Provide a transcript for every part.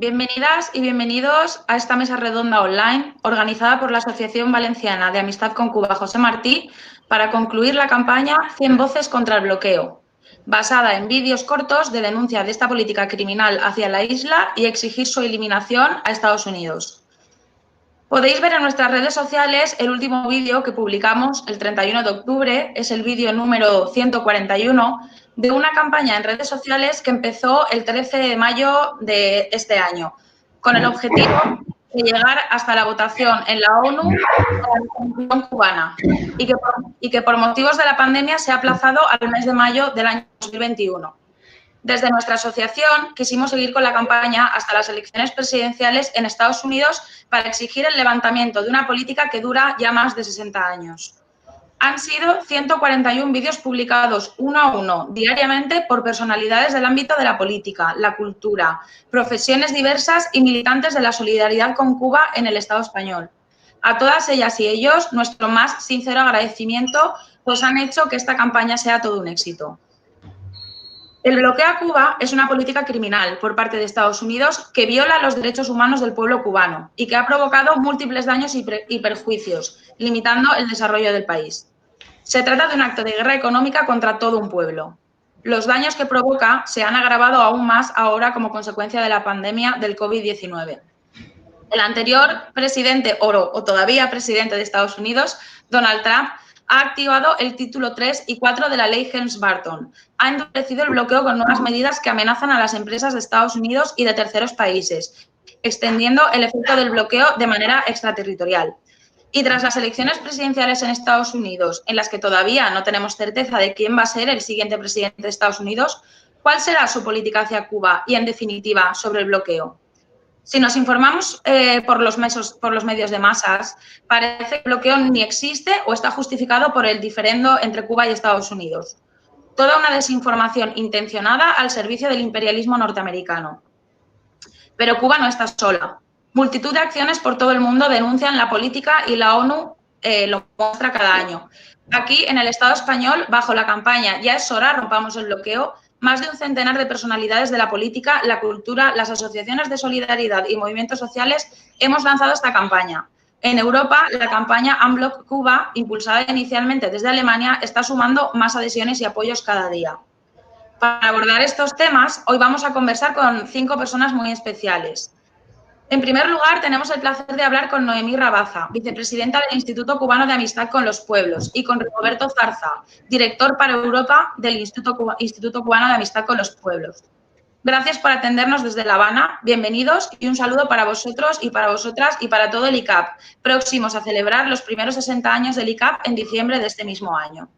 Bienvenidas y bienvenidos a esta mesa redonda online organizada por la Asociación Valenciana de Amistad con Cuba José Martí para concluir la campaña 100 voces contra el bloqueo, basada en vídeos cortos de denuncia de esta política criminal hacia la isla y exigir su eliminación a Estados Unidos. Podéis ver en nuestras redes sociales el último vídeo que publicamos el 31 de octubre, es el vídeo número 141, de una campaña en redes sociales que empezó el 13 de mayo de este año, con el objetivo de llegar hasta la votación en la ONU de la Constitución cubana y que por motivos de la pandemia se ha aplazado al mes de mayo del año 2021. Desde nuestra asociación quisimos seguir con la campaña hasta las elecciones presidenciales en Estados Unidos para exigir el levantamiento de una política que dura ya más de 60 años. Han sido 141 vídeos publicados uno a uno diariamente por personalidades del ámbito de la política, la cultura, profesiones diversas y militantes de la solidaridad con Cuba en el Estado español. A todas ellas y ellos, nuestro más sincero agradecimiento, pues han hecho que esta campaña sea todo un éxito. El bloqueo a Cuba es una política criminal por parte de Estados Unidos que viola los derechos humanos del pueblo cubano y que ha provocado múltiples daños y perjuicios, limitando el desarrollo del país. Se trata de un acto de guerra económica contra todo un pueblo. Los daños que provoca se han agravado aún más ahora como consecuencia de la pandemia del COVID-19. El anterior presidente, o todavía presidente de Estados Unidos, Donald Trump, ha activado el título 3 y 4 de la ley Helms-Burton. Ha endurecido el bloqueo con nuevas medidas que amenazan a las empresas de Estados Unidos y de terceros países, extendiendo el efecto del bloqueo de manera extraterritorial. Y tras las elecciones presidenciales en Estados Unidos, en las que todavía no tenemos certeza de quién va a ser el siguiente presidente de Estados Unidos, ¿cuál será su política hacia Cuba y, en definitiva, sobre el bloqueo? Si nos informamos por los medios de masas, parece que el bloqueo ni existe o está justificado por el diferendo entre Cuba y Estados Unidos. Toda una desinformación intencionada al servicio del imperialismo norteamericano. Pero Cuba no está sola. Multitud de acciones por todo el mundo denuncian la política y la ONU lo muestra cada año. Aquí, en el Estado español, bajo la campaña Ya es hora, rompamos el bloqueo, más de un centenar de personalidades de la política, la cultura, las asociaciones de solidaridad y movimientos sociales hemos lanzado esta campaña. En Europa, la campaña Unblock Cuba, impulsada inicialmente desde Alemania, está sumando más adhesiones y apoyos cada día. Para abordar estos temas, hoy vamos a conversar con 5 personas muy especiales. En primer lugar, tenemos el placer de hablar con Noemí Rabaza, vicepresidenta del Instituto Cubano de Amistad con los Pueblos, y con Rigoberto Zarza, director para Europa del Instituto Cubano de Amistad con los Pueblos. Gracias por atendernos desde La Habana, bienvenidos y un saludo para vosotros y para vosotras y para todo el ICAP, próximos a celebrar los primeros 60 años del ICAP en diciembre de este mismo año.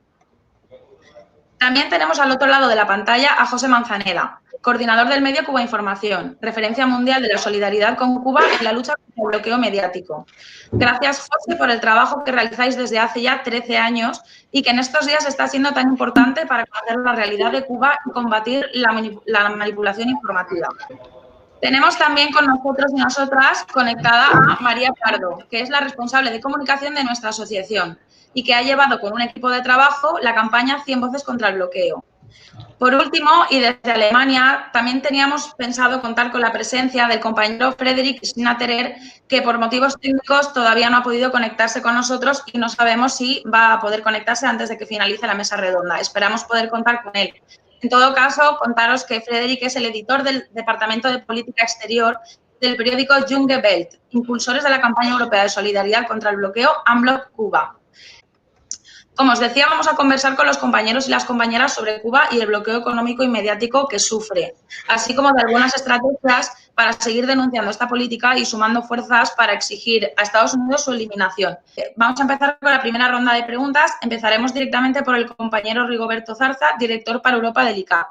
También tenemos al otro lado de la pantalla a José Manzaneda, coordinador del medio Cuba Información, referencia mundial de la solidaridad con Cuba en la lucha contra el bloqueo mediático. Gracias, José, por el trabajo que realizáis desde hace ya 13 años y que en estos días está siendo tan importante para conocer la realidad de Cuba y combatir la manipulación informativa. Tenemos también con nosotros y nosotras conectada a María Pardo, que es la responsable de comunicación de nuestra asociación y que ha llevado con un equipo de trabajo la campaña 100 voces contra el bloqueo. Por último, y desde Alemania, también teníamos pensado contar con la presencia del compañero Frederick Schnaterer, que por motivos técnicos todavía no ha podido conectarse con nosotros y no sabemos si va a poder conectarse antes de que finalice la mesa redonda. Esperamos poder contar con él. En todo caso, contaros que Frederick es el editor del Departamento de Política Exterior del periódico Junge Welt, impulsores de la campaña europea de solidaridad contra el bloqueo Unblock Cuba. Como os decía, vamos a conversar con los compañeros y las compañeras sobre Cuba y el bloqueo económico y mediático que sufre, así como de algunas estrategias para seguir denunciando esta política y sumando fuerzas para exigir a Estados Unidos su eliminación. Vamos a empezar con la primera ronda de preguntas. Empezaremos directamente por el compañero Rigoberto Zarza, director para Europa del ICAP.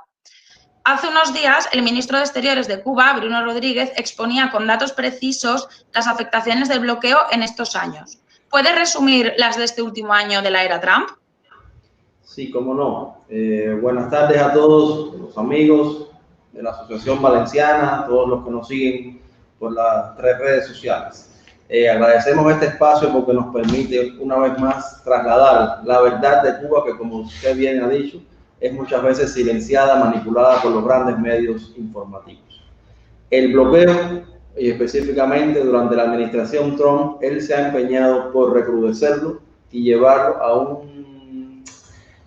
Hace unos días, el ministro de Exteriores de Cuba, Bruno Rodríguez, exponía con datos precisos las afectaciones del bloqueo en estos años. ¿Puede resumir las de este último año de la era Trump? Sí, cómo no. Buenas tardes a todos los amigos de la Asociación Valenciana, todos los que nos siguen por las 3 redes sociales. Agradecemos este espacio porque nos permite una vez más trasladar la verdad de Cuba, que como usted bien ha dicho, es muchas veces silenciada, manipulada por los grandes medios informativos. El bloqueo, y específicamente durante la administración Trump, él se ha empeñado por recrudecerlo y llevarlo a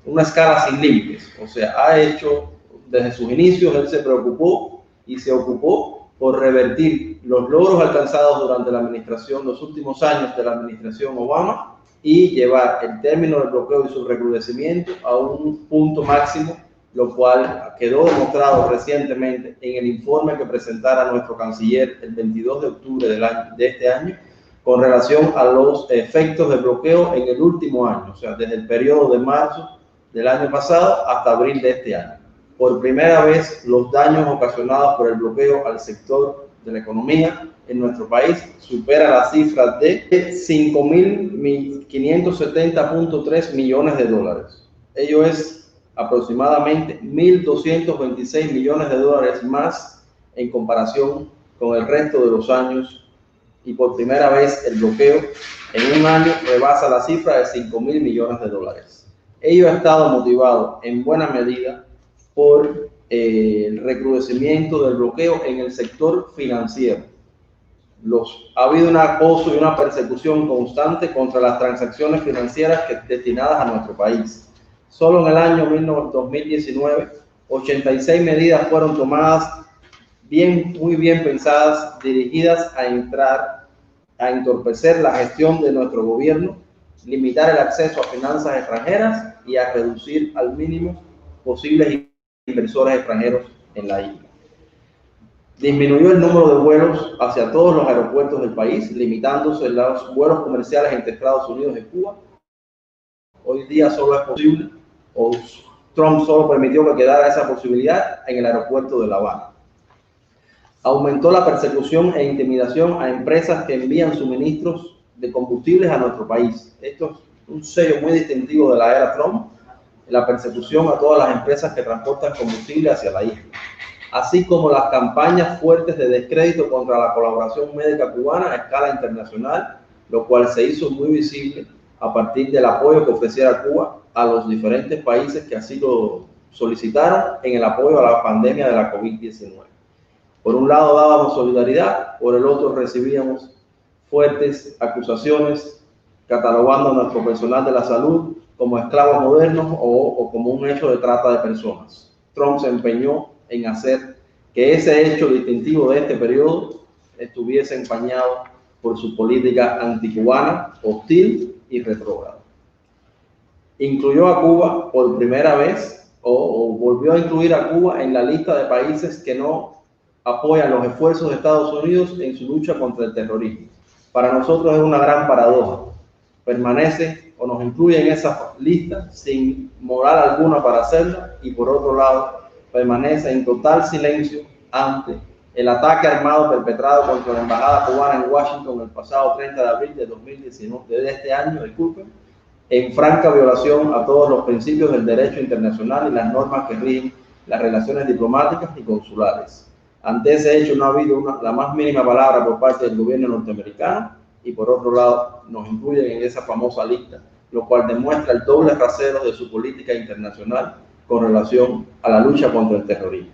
una escala sin límites. O sea, ha hecho, desde sus inicios, él se preocupó y se ocupó por revertir los logros alcanzados durante la administración, los últimos años de la administración Obama, y llevar el término del bloqueo y su recrudecimiento a un punto máximo, lo cual quedó demostrado recientemente en el informe que presentara nuestro canciller el 22 de octubre de este año, con relación a los efectos del bloqueo en el último año, o sea, desde el periodo de marzo del año pasado hasta abril de este año. Por primera vez, los daños ocasionados por el bloqueo al sector de la economía en nuestro país supera la cifra de 5.570.3 millones de dólares. Ello es aproximadamente 1.226 millones de dólares más en comparación con el resto de los años, y por primera vez el bloqueo en un año rebasa la cifra de 5.000 millones de dólares. Ello ha estado motivado en buena medida por el recrudecimiento del bloqueo en el sector financiero. Ha habido un acoso y una persecución constante contra las transacciones financieras destinadas a nuestro país. Solo en el año 2019, 86 medidas fueron tomadas, muy bien pensadas, dirigidas a entorpecer la gestión de nuestro gobierno, limitar el acceso a finanzas extranjeras y a reducir al mínimo posibles inversores extranjeros en la isla. Disminuyó el número de vuelos hacia todos los aeropuertos del país, limitándose los vuelos comerciales entre Estados Unidos y Cuba. Hoy día solo es posible, o Trump solo permitió que quedara esa posibilidad en el aeropuerto de La Habana. Aumentó la persecución e intimidación a empresas que envían suministros de combustibles a nuestro país. Esto es un sello muy distintivo de la era Trump, la persecución a todas las empresas que transportan combustible hacia la isla, así como las campañas fuertes de descrédito contra la colaboración médica cubana a escala internacional, lo cual se hizo muy visible a partir del apoyo que ofreciera Cuba a los diferentes países que así lo solicitaron en el apoyo a la pandemia de la COVID-19. Por un lado dábamos solidaridad, por el otro recibíamos fuertes acusaciones catalogando a nuestro personal de la salud como esclavos modernos o como un hecho de trata de personas. Trump se empeñó en hacer que ese hecho distintivo de este periodo estuviese empañado por su política anticubana, hostil y retrógrada. Incluyó a Cuba por primera vez o volvió a incluir a Cuba en la lista de países que no apoyan los esfuerzos de Estados Unidos en su lucha contra el terrorismo. Para nosotros es una gran paradoja. Permanece o nos incluye en esa lista sin moral alguna para hacerlo, y por otro lado permanece en total silencio ante el ataque armado perpetrado contra la embajada cubana en Washington el pasado 30 de abril de 2019, de este año, en franca violación a todos los principios del derecho internacional y las normas que rigen las relaciones diplomáticas y consulares. Ante ese hecho no ha habido la más mínima palabra por parte del gobierno norteamericano, y por otro lado nos incluyen en esa famosa lista, lo cual demuestra el doble rasero de su política internacional con relación a la lucha contra el terrorismo.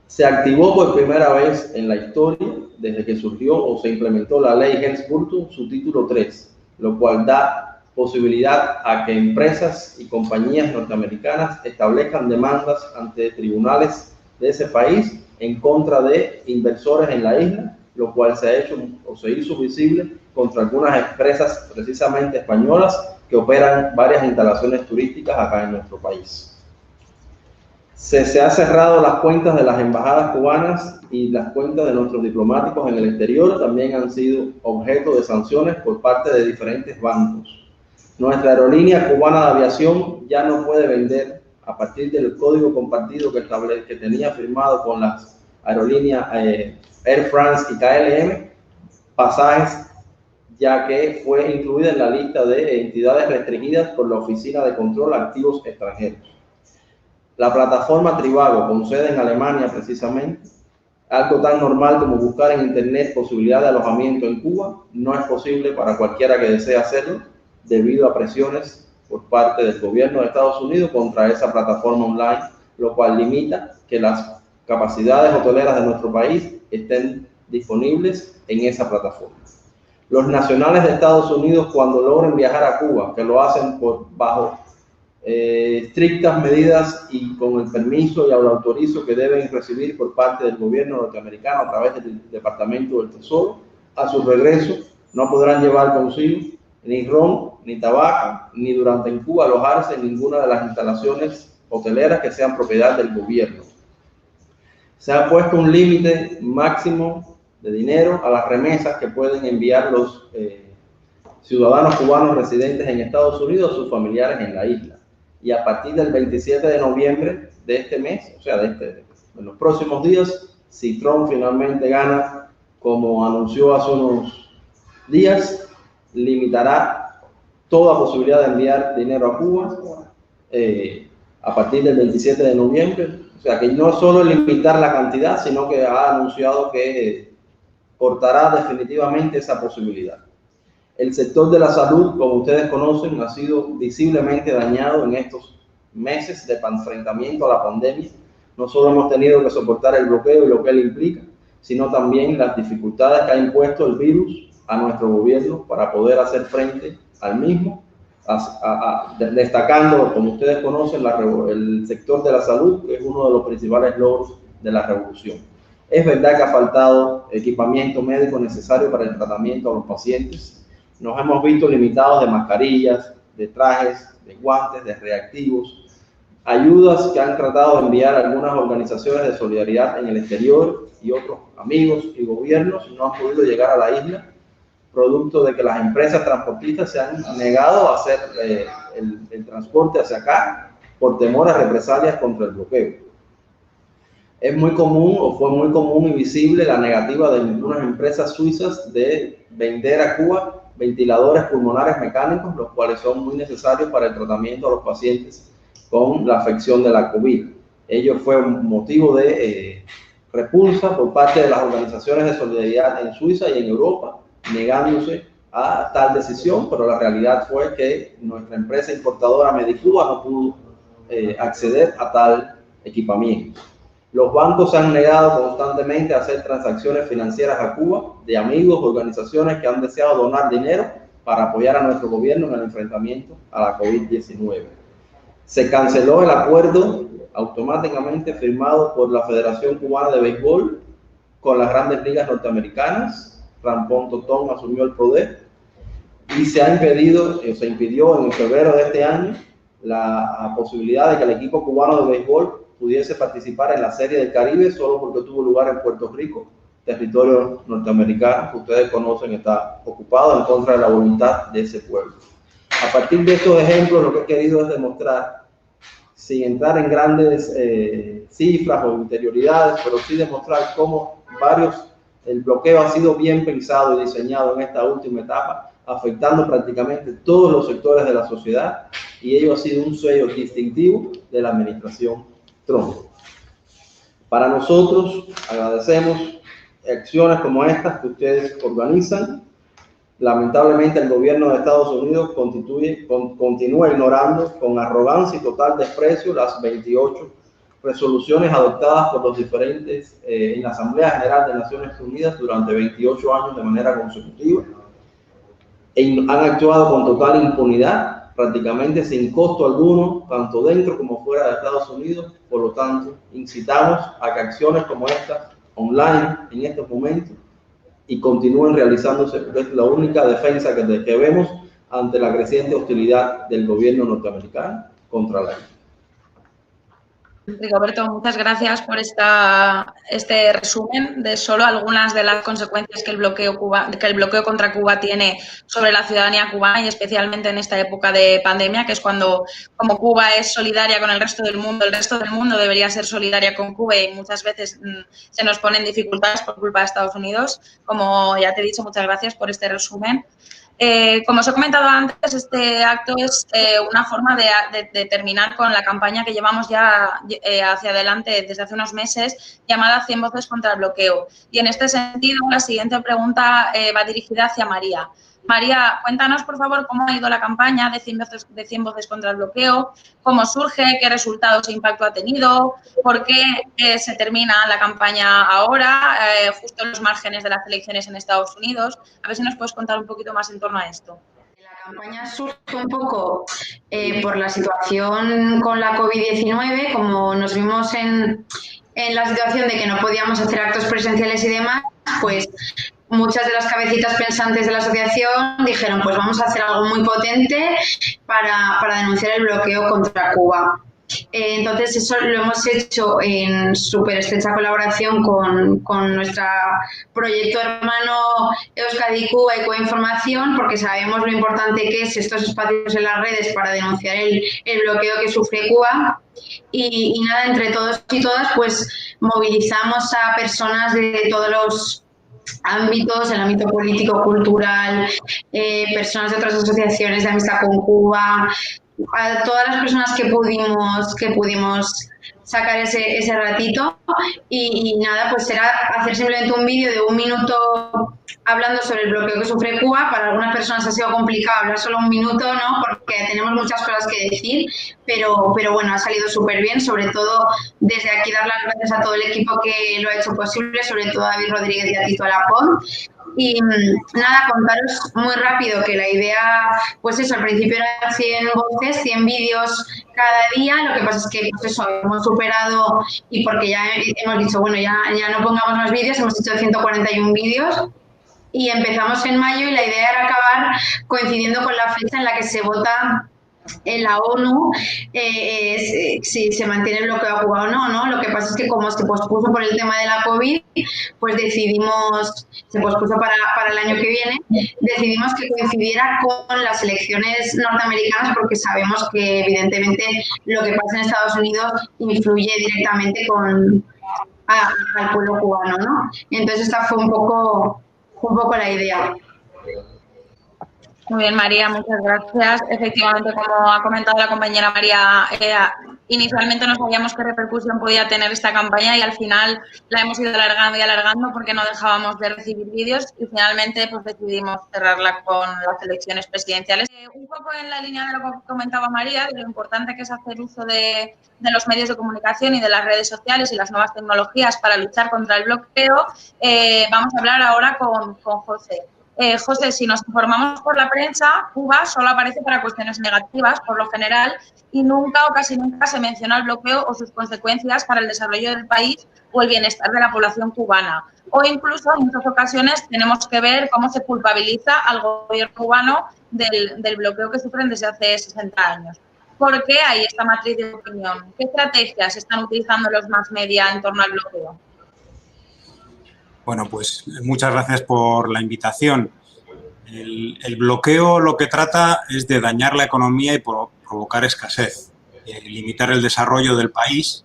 Se activó por primera vez en la historia, desde que surgió o se implementó la ley Helms-Burton, su título 3, lo cual da posibilidad a que empresas y compañías norteamericanas establezcan demandas ante tribunales de ese país en contra de inversores en la isla, lo cual se ha hecho o se hizo visible contra algunas empresas precisamente españolas que operan varias instalaciones turísticas acá en nuestro país. Se ha cerrado las cuentas de las embajadas cubanas, y las cuentas de nuestros diplomáticos en el exterior también han sido objeto de sanciones por parte de diferentes bancos. Nuestra aerolínea cubana de aviación ya no puede vender, a partir del código compartido que tenía firmado con las aerolíneas Air France y KLM, pasajes, ya que fue incluida en la lista de entidades restringidas por la Oficina de Control de Activos Extranjeros. La plataforma Trivago, con sede en Alemania precisamente, algo tan normal como buscar en internet posibilidad de alojamiento en Cuba, no es posible para cualquiera que desee hacerlo, debido a presiones por parte del gobierno de Estados Unidos contra esa plataforma online, lo cual limita que las capacidades hoteleras de nuestro país estén disponibles en esa plataforma. Los nacionales de Estados Unidos, cuando logren viajar a Cuba, que lo hacen bajo estrictas medidas y con el permiso y el autorizo que deben recibir por parte del gobierno norteamericano a través del Departamento del Tesoro, a su regreso no podrán llevar consigo ni ron, ni tabaco, ni durante en Cuba alojarse en ninguna de las instalaciones hoteleras que sean propiedad del gobierno. Se ha puesto un límite máximo de dinero a las remesas que pueden enviar los ciudadanos cubanos residentes en Estados Unidos a sus familiares en la isla. Y a partir del 27 de noviembre de este mes, o sea, en los próximos días, si Trump finalmente gana, como anunció hace unos días, limitará toda posibilidad de enviar dinero a Cuba a partir del 27 de noviembre. O sea, que no solo limitar la cantidad, sino que ha anunciado que cortará definitivamente esa posibilidad. El sector de la salud, como ustedes conocen, ha sido visiblemente dañado en estos meses de enfrentamiento a la pandemia. No solo hemos tenido que soportar el bloqueo y lo que él implica, sino también las dificultades que ha impuesto el virus a nuestro gobierno para poder hacer frente al mismo, destacando, como ustedes conocen, el sector de la salud, que es uno de los principales logros de la revolución. Es verdad que ha faltado equipamiento médico necesario para el tratamiento a los pacientes. Nos hemos visto limitados de mascarillas, de trajes, de guantes, de reactivos, ayudas que han tratado de enviar algunas organizaciones de solidaridad en el exterior y otros amigos y gobiernos no han podido llegar a la isla, producto de que las empresas transportistas se han negado a hacer el transporte hacia acá por temor a represalias contra el bloqueo. Es muy común, o fue muy común y visible, la negativa de algunas empresas suizas de vender a Cuba ventiladores pulmonares mecánicos, los cuales son muy necesarios para el tratamiento a los pacientes con la afección de la COVID. Ello fue un motivo de repulsa por parte de las organizaciones de solidaridad en Suiza y en Europa, negándose a tal decisión, pero la realidad fue que nuestra empresa importadora Medicuba no pudo acceder a tal equipamiento. Los bancos se han negado constantemente a hacer transacciones financieras a Cuba de amigos, organizaciones que han deseado donar dinero para apoyar a nuestro gobierno en el enfrentamiento a la COVID-19. Se canceló el acuerdo automáticamente firmado por la Federación Cubana de Béisbol con las grandes ligas norteamericanas. Rampón Totón asumió el poder y se impidió en febrero de este año la posibilidad de que el equipo cubano de béisbol pudiese participar en la Serie del Caribe solo porque tuvo lugar en Puerto Rico, territorio norteamericano que ustedes conocen, está ocupado en contra de la voluntad de ese pueblo. A partir de estos ejemplos, lo que he querido es demostrar, sin entrar en grandes cifras o interioridades, pero sí demostrar cómo el bloqueo ha sido bien pensado y diseñado en esta última etapa, afectando prácticamente todos los sectores de la sociedad, y ello ha sido un sello distintivo de la administración Trump. Para nosotros, agradecemos acciones como estas que ustedes organizan. Lamentablemente, el gobierno de Estados Unidos continúa ignorando con arrogancia y total desprecio las 28 resoluciones adoptadas por los diferentes en la Asamblea General de Naciones Unidas durante 28 años de manera consecutiva. Han actuado con total impunidad, prácticamente sin costo alguno, tanto dentro como fuera de Estados Unidos. Por lo tanto, incitamos a que acciones como esta, online en estos momentos, y continúen realizándose, porque es la única defensa que vemos ante la creciente hostilidad del gobierno norteamericano contra la isla. Rigoberto, muchas gracias por este resumen de solo algunas de las consecuencias que el bloqueo contra Cuba tiene sobre la ciudadanía cubana, y especialmente en esta época de pandemia, que es cuando, como Cuba es solidaria con el resto del mundo debería ser solidaria con Cuba, y muchas veces se nos ponen dificultades por culpa de Estados Unidos. Como ya te he dicho, muchas gracias por este resumen. Como os he comentado antes, este acto es una forma de terminar con la campaña que llevamos ya hacia adelante desde hace unos meses, llamada 100 voces contra el bloqueo. Y en este sentido, la siguiente pregunta va dirigida hacia María. María, cuéntanos, por favor, cómo ha ido la campaña de 100 voces contra el bloqueo, cómo surge, qué resultados e impacto ha tenido, por qué se termina la campaña ahora, justo en los márgenes de las elecciones en Estados Unidos. A ver si nos puedes contar un poquito más en torno a esto. La campaña surge un poco por la situación con la COVID-19, como nos vimos en la situación de que no podíamos hacer actos presenciales y demás, pues muchas de las cabecitas pensantes de la asociación dijeron, pues vamos a hacer algo muy potente para denunciar el bloqueo contra Cuba. Entonces eso lo hemos hecho en súper estrecha colaboración con nuestro proyecto hermano Euskadi Cuba y Coinformación, porque sabemos lo importante que es estos espacios en las redes para denunciar el bloqueo que sufre Cuba. Y nada, entre todos y todas pues movilizamos a personas de todos los ámbitos, el ámbito político, cultural, personas de otras asociaciones de amistad con Cuba, a todas las personas que pudimos sacar ese ratito y nada, pues era hacer simplemente un vídeo de 1 minuto hablando sobre el bloqueo que sufre Cuba. Para algunas personas ha sido complicado hablar solo 1 minuto, ¿no? Porque tenemos muchas cosas que decir, pero bueno, ha salido súper bien, sobre todo desde aquí dar las gracias a todo el equipo que lo ha hecho posible, sobre todo a David Rodríguez y a Tito Alapón. Y nada, contaros muy rápido que la idea, pues eso, al principio eran 100 voces, 100 vídeos cada día, lo que pasa es que pues eso, hemos superado y porque ya hemos dicho, bueno, ya no pongamos más vídeos, hemos hecho 141 vídeos y empezamos en mayo y la idea era acabar coincidiendo con la fecha en la que se vota en la ONU si se mantiene el bloqueo a Cuba o no, ¿no? Lo que pasa es que como se pospuso por el tema de la COVID, pues se pospuso para el año que viene, decidimos que coincidiera con las elecciones norteamericanas porque sabemos que evidentemente lo que pasa en Estados Unidos influye directamente al pueblo cubano, ¿no? Entonces esta fue un poco la idea. Muy bien, María, muchas gracias. Efectivamente, como ha comentado la compañera María, inicialmente no sabíamos qué repercusión podía tener esta campaña y al final la hemos ido alargando y alargando porque no dejábamos de recibir vídeos y finalmente pues decidimos cerrarla con las elecciones presidenciales. Un poco en la línea de lo que comentaba María, de lo importante que es hacer uso de los medios de comunicación y de las redes sociales y las nuevas tecnologías para luchar contra el bloqueo, vamos a hablar ahora con José. José, si nos informamos por la prensa, Cuba solo aparece para cuestiones negativas, por lo general, y nunca o casi nunca se menciona el bloqueo o sus consecuencias para el desarrollo del país o el bienestar de la población cubana. O incluso, en muchas ocasiones, tenemos que ver cómo se culpabiliza al gobierno cubano del bloqueo que sufren desde hace 60 años. ¿Por qué hay esta matriz de opinión? ¿Qué estrategias están utilizando los mass media en torno al bloqueo? Bueno, pues muchas gracias por la invitación. El bloqueo lo que trata es de dañar la economía y provocar escasez, limitar el desarrollo del país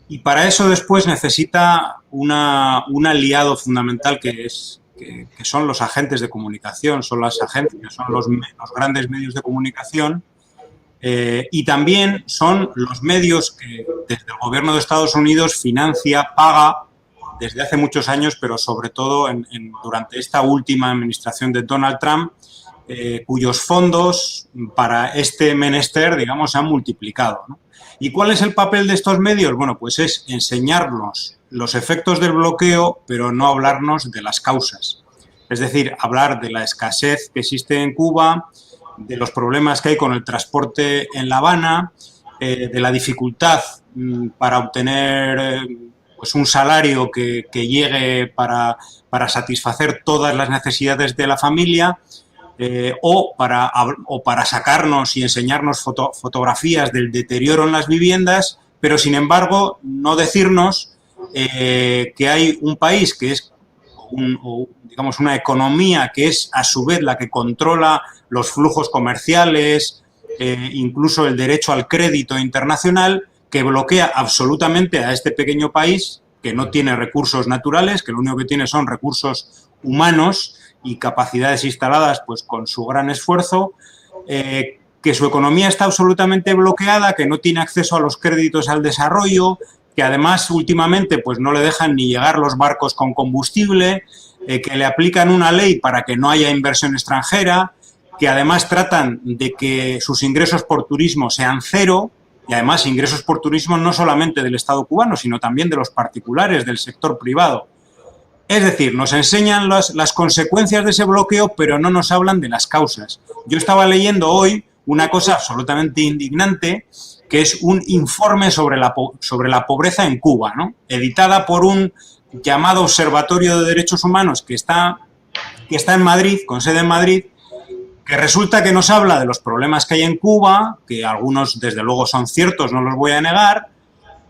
y para eso después necesita un aliado fundamental que son los agentes de comunicación, son las agencias, son los grandes medios de comunicación y también son los medios que desde el gobierno de Estados Unidos financia, paga desde hace muchos años, pero sobre todo durante esta última administración de Donald Trump, cuyos fondos para este menester, digamos, se han multiplicado, ¿no? ¿Y cuál es el papel de estos medios? Bueno, pues es enseñarnos los efectos del bloqueo, pero no hablarnos de las causas. Es decir, hablar de la escasez que existe en Cuba, de los problemas que hay con el transporte en La Habana, de la dificultad para obtener pues un salario que llegue para satisfacer todas las necesidades de la familia o para sacarnos y enseñarnos fotografías del deterioro en las viviendas, pero sin embargo no decirnos que hay un país que es digamos una economía que es a su vez la que controla los flujos comerciales, incluso el derecho al crédito internacional, que bloquea absolutamente a este pequeño país que no tiene recursos naturales, que lo único que tiene son recursos humanos y capacidades instaladas pues con su gran esfuerzo, que su economía está absolutamente bloqueada, que no tiene acceso a los créditos al desarrollo, que además últimamente pues no le dejan ni llegar los barcos con combustible, que le aplican una ley para que no haya inversión extranjera, que además tratan de que sus ingresos por turismo sean cero, y además ingresos por turismo no solamente del Estado cubano, sino también de los particulares, del sector privado. Es decir, nos enseñan las consecuencias de ese bloqueo, pero no nos hablan de las causas. Yo estaba leyendo hoy una cosa absolutamente indignante, que es un informe sobre la pobreza en Cuba, ¿no? Editada por un llamado Observatorio de Derechos Humanos que está en Madrid, con sede en Madrid, que resulta que nos habla de los problemas que hay en Cuba, que algunos desde luego son ciertos, no los voy a negar,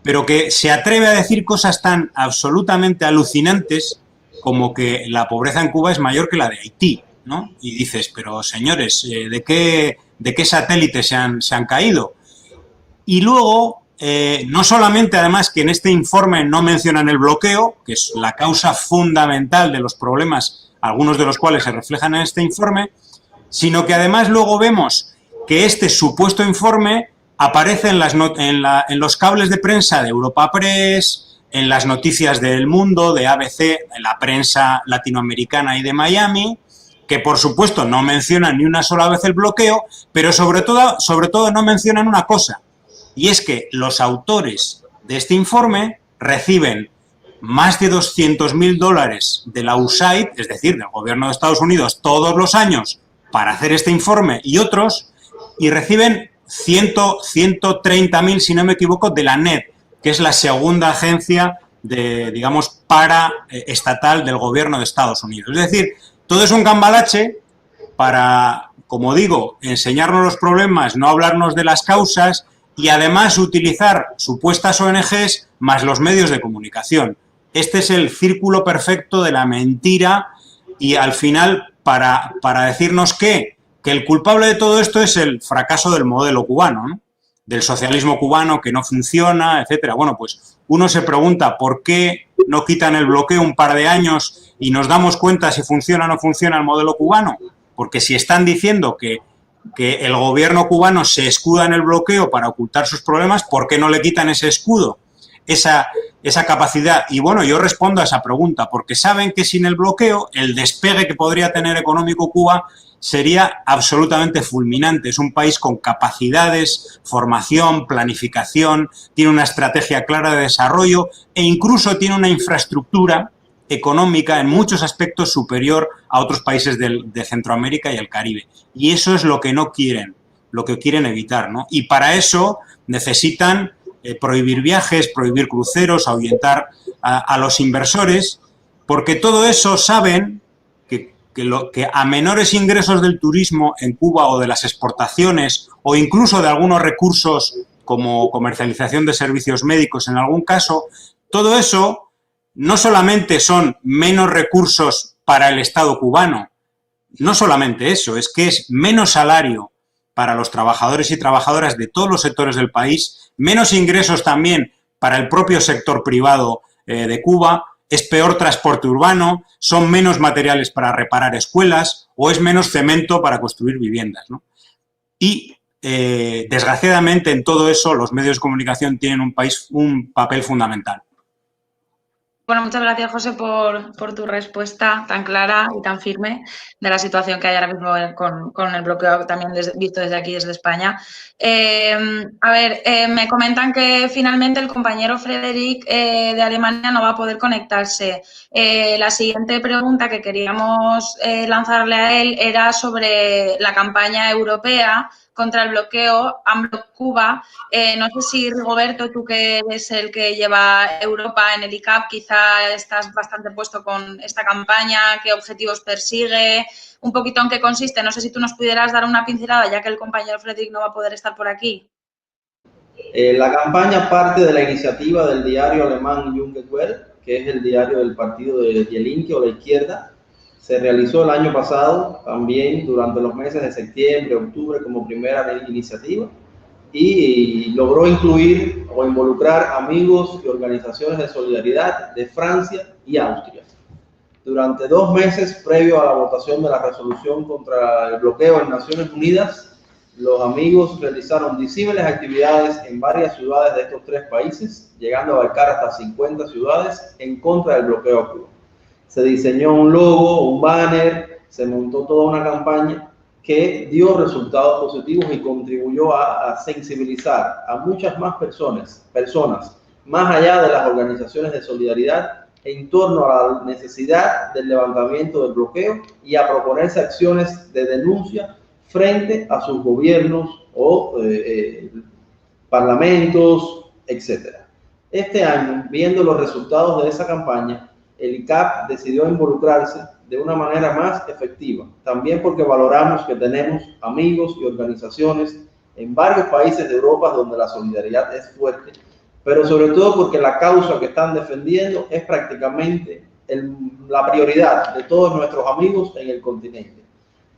pero que se atreve a decir cosas tan absolutamente alucinantes como que la pobreza en Cuba es mayor que la de Haití, ¿no? Y dices, pero señores, ¿de qué satélites se han caído? Y luego, no solamente además que en este informe no mencionan el bloqueo, que es la causa fundamental de los problemas, algunos de los cuales se reflejan en este informe, sino que además luego vemos que este supuesto informe aparece en los cables de prensa de Europa Press, en las noticias del Mundo, de ABC, en la prensa latinoamericana y de Miami, que por supuesto no mencionan ni una sola vez el bloqueo, pero sobre todo no mencionan una cosa, y es que los autores de este informe reciben más de $200.000 de la USAID, es decir, del gobierno de Estados Unidos, todos los años para hacer este informe y otros, y reciben 130.000, si no me equivoco, de la NED, que es la segunda agencia paraestatal del gobierno de Estados Unidos. Es decir, todo es un cambalache para, como digo, enseñarnos los problemas, no hablarnos de las causas y además utilizar supuestas ONGs más los medios de comunicación. Este es el círculo perfecto de la mentira y al final para decirnos que el culpable de todo esto es el fracaso del modelo cubano, ¿no? Del socialismo cubano que no funciona, etcétera. Bueno, pues uno se pregunta por qué no quitan el bloqueo un par de años y nos damos cuenta si funciona o no funciona el modelo cubano, porque si están diciendo que el gobierno cubano se escuda en el bloqueo para ocultar sus problemas, ¿por qué no le quitan ese escudo, esa capacidad? Y bueno, yo respondo a esa pregunta, porque saben que sin el bloqueo el despegue que podría tener económico Cuba sería absolutamente fulminante. Es un país con capacidades, formación, planificación, tiene una estrategia clara de desarrollo e incluso tiene una infraestructura económica en muchos aspectos superior a otros países de Centroamérica y el Caribe. Y eso es lo que no quieren, lo que quieren evitar, ¿no? Y para eso necesitan prohibir viajes, prohibir cruceros, ahuyentar a los inversores, porque todo eso saben que a menores ingresos del turismo en Cuba o de las exportaciones o incluso de algunos recursos como comercialización de servicios médicos en algún caso, todo eso no solamente son menos recursos para el Estado cubano, no solamente eso, es que es menos salario para los trabajadores y trabajadoras de todos los sectores del país, menos ingresos también para el propio sector privado de Cuba, es peor transporte urbano, son menos materiales para reparar escuelas o es menos cemento para construir viviendas, ¿no? Y, desgraciadamente, en todo eso los medios de comunicación tienen un papel fundamental. Bueno, muchas gracias, José, por tu respuesta tan clara y tan firme de la situación que hay ahora mismo con el bloqueo también visto desde aquí, desde España. Me comentan que finalmente el compañero Frederic de Alemania no va a poder conectarse. La siguiente pregunta que queríamos lanzarle a él era sobre la campaña europea contra el bloqueo AMLO Cuba. No sé si, Rigoberto, tú que eres el que lleva Europa en el ICAP, quizá estás bastante puesto con esta campaña, qué objetivos persigue, un poquito en qué consiste. No sé si tú nos pudieras dar una pincelada, ya que el compañero Frederic no va a poder estar por aquí. La campaña parte de la iniciativa del diario alemán Junge Welle, que es el diario del partido de Die Linke o la izquierda. Se realizó el año pasado, también durante los meses de septiembre, octubre, como primera iniciativa, y logró incluir o involucrar amigos y organizaciones de solidaridad de Francia y Austria. Durante 2 meses, previo a la votación de la resolución contra el bloqueo en Naciones Unidas, los amigos realizaron disímiles actividades en varias ciudades de estos 3 países, llegando a abarcar hasta 50 ciudades en contra del bloqueo a Cuba. se diseñó un logo, un banner, se montó toda una campaña que dio resultados positivos y contribuyó a sensibilizar a muchas más personas, más allá de las organizaciones de solidaridad, en torno a la necesidad del levantamiento del bloqueo y a proponerse acciones de denuncia frente a sus gobiernos o parlamentos, etc. Este año, viendo los resultados de esa campaña, el ICAP decidió involucrarse de una manera más efectiva, también porque valoramos que tenemos amigos y organizaciones en varios países de Europa donde la solidaridad es fuerte, pero sobre todo porque la causa que están defendiendo es prácticamente la prioridad de todos nuestros amigos en el continente.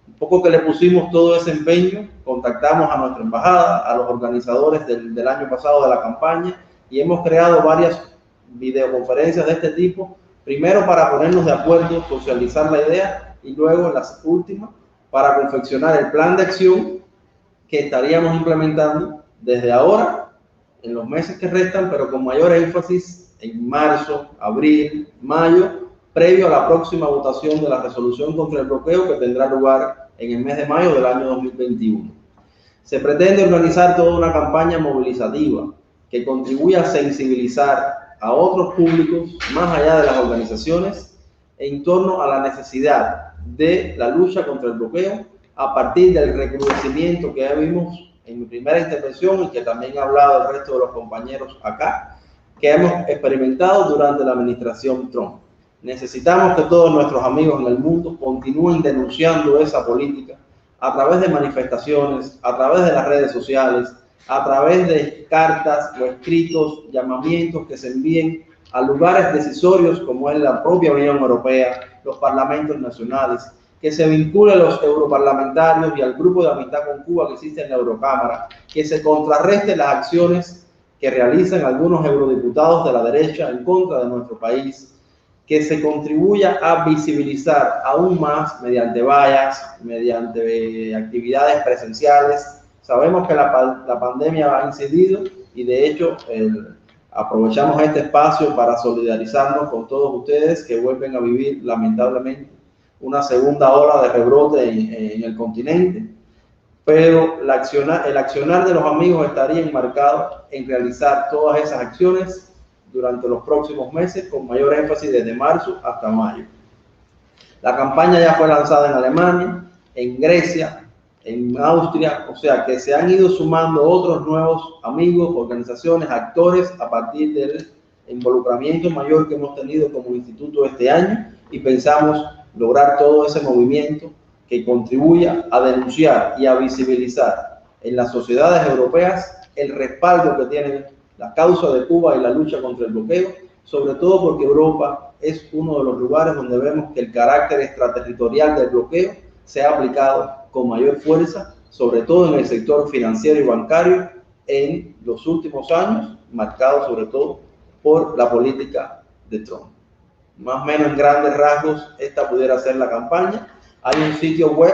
Un poco que le pusimos todo ese empeño, contactamos a nuestra embajada, a los organizadores del año pasado de la campaña y hemos creado varias videoconferencias de este tipo, primero para ponernos de acuerdo, socializar la idea y luego en las últimas para confeccionar el plan de acción que estaríamos implementando desde ahora en los meses que restan, pero con mayor énfasis en marzo, abril, mayo, previo a la próxima votación de la resolución contra el bloqueo que tendrá lugar en el mes de mayo del año 2021. Se pretende organizar toda una campaña movilizativa que contribuya a sensibilizar a otros públicos más allá de las organizaciones en torno a la necesidad de la lucha contra el bloqueo a partir del recrudecimiento que ya vimos en mi primera intervención y que también ha hablado el resto de los compañeros acá, que hemos experimentado durante la administración Trump. Necesitamos que todos nuestros amigos en el mundo continúen denunciando esa política a través de manifestaciones, a través de las redes sociales, a través de cartas o escritos, llamamientos que se envíen a lugares decisorios como es la propia Unión Europea, los parlamentos nacionales, que se vincule a los europarlamentarios y al grupo de amistad con Cuba que existe en la Eurocámara, que se contrarreste las acciones que realizan algunos eurodiputados de la derecha en contra de nuestro país, que se contribuya a visibilizar aún más mediante vallas, mediante actividades presenciales. Sabemos que la pandemia ha incidido y de hecho aprovechamos este espacio para solidarizarnos con todos ustedes que vuelven a vivir lamentablemente una segunda ola de rebrote en el continente, pero el accionar de los amigos estaría enmarcado en realizar todas esas acciones durante los próximos meses con mayor énfasis desde marzo hasta mayo. La campaña ya fue lanzada en Alemania, en Grecia, en Austria, o sea que se han ido sumando otros nuevos amigos, organizaciones, actores a partir del involucramiento mayor que hemos tenido como instituto este año y pensamos lograr todo ese movimiento que contribuya a denunciar y a visibilizar en las sociedades europeas el respaldo que tienen la causa de Cuba y la lucha contra el bloqueo, sobre todo porque Europa es uno de los lugares donde vemos que el carácter extraterritorial del bloqueo se ha aplicado con mayor fuerza, sobre todo en el sector financiero y bancario en los últimos años, marcado sobre todo por la política de Trump. Más o menos en grandes rasgos, esta pudiera ser la campaña. Hay un sitio web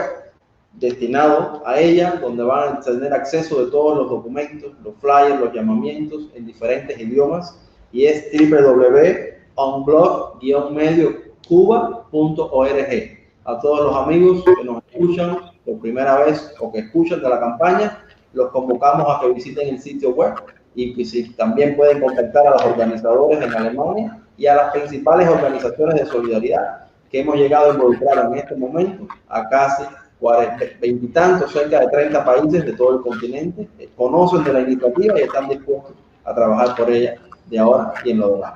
destinado a ella, donde van a tener acceso de todos los documentos, los flyers, los llamamientos en diferentes idiomas, y es www.onblog-mediocuba.org. A todos los amigos que nos escuchan por primera vez o que escuchan de la campaña, los convocamos a que visiten el sitio web y que también pueden contactar a los organizadores en Alemania y a las principales organizaciones de solidaridad que hemos llegado a involucrar en este momento a casi 20 y tantos, cerca de 30 países de todo el continente, conocen de la iniciativa y están dispuestos a trabajar por ella de ahora y en lo demás.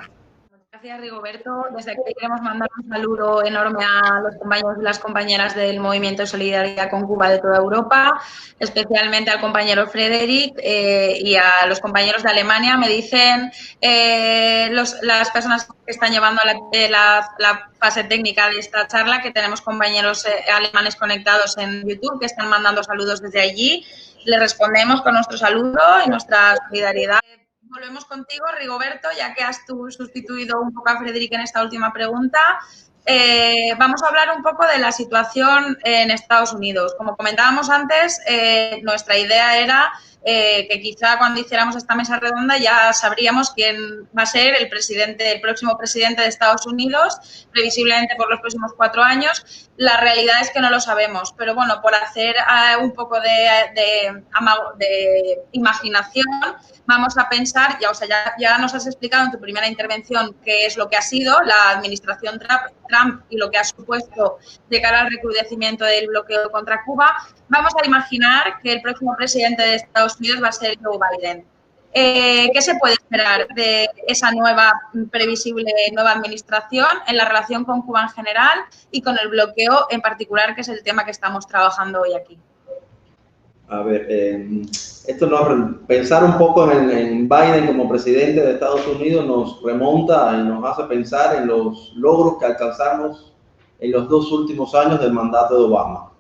Gracias, Rigoberto. Desde aquí queremos mandar un saludo enorme a los compañeros y las compañeras del Movimiento de Solidaridad con Cuba de toda Europa, especialmente al compañero Frederic y a los compañeros de Alemania. Me dicen las personas que están llevando la fase técnica de esta charla que tenemos compañeros alemanes conectados en YouTube que están mandando saludos desde allí. Les respondemos con nuestro saludo y nuestra solidaridad. Volvemos contigo, Rigoberto, ya que has tú sustituido un poco a Frederic en esta última pregunta. Vamos a hablar un poco de la situación en Estados Unidos. Como comentábamos antes, nuestra idea era que quizá cuando hiciéramos esta mesa redonda ya sabríamos quién va a ser el próximo presidente de Estados Unidos, previsiblemente por los próximos 4 años. La realidad es que no lo sabemos, pero bueno, por hacer un poco de imaginación, vamos a pensar, ya nos has explicado en tu primera intervención qué es lo que ha sido la administración Trump y lo que ha supuesto de cara al recrudecimiento del bloqueo contra Cuba. Vamos a imaginar que el próximo presidente de Estados Unidos va a ser Joe Biden. ¿Qué se puede esperar de esa previsible nueva administración en la relación con Cuba en general y con el bloqueo en particular, que es el tema que estamos trabajando hoy aquí? A ver, pensar un poco en Biden como presidente de Estados Unidos nos remonta y nos hace pensar en los logros que alcanzamos en los 2 últimos años del mandato de Obama,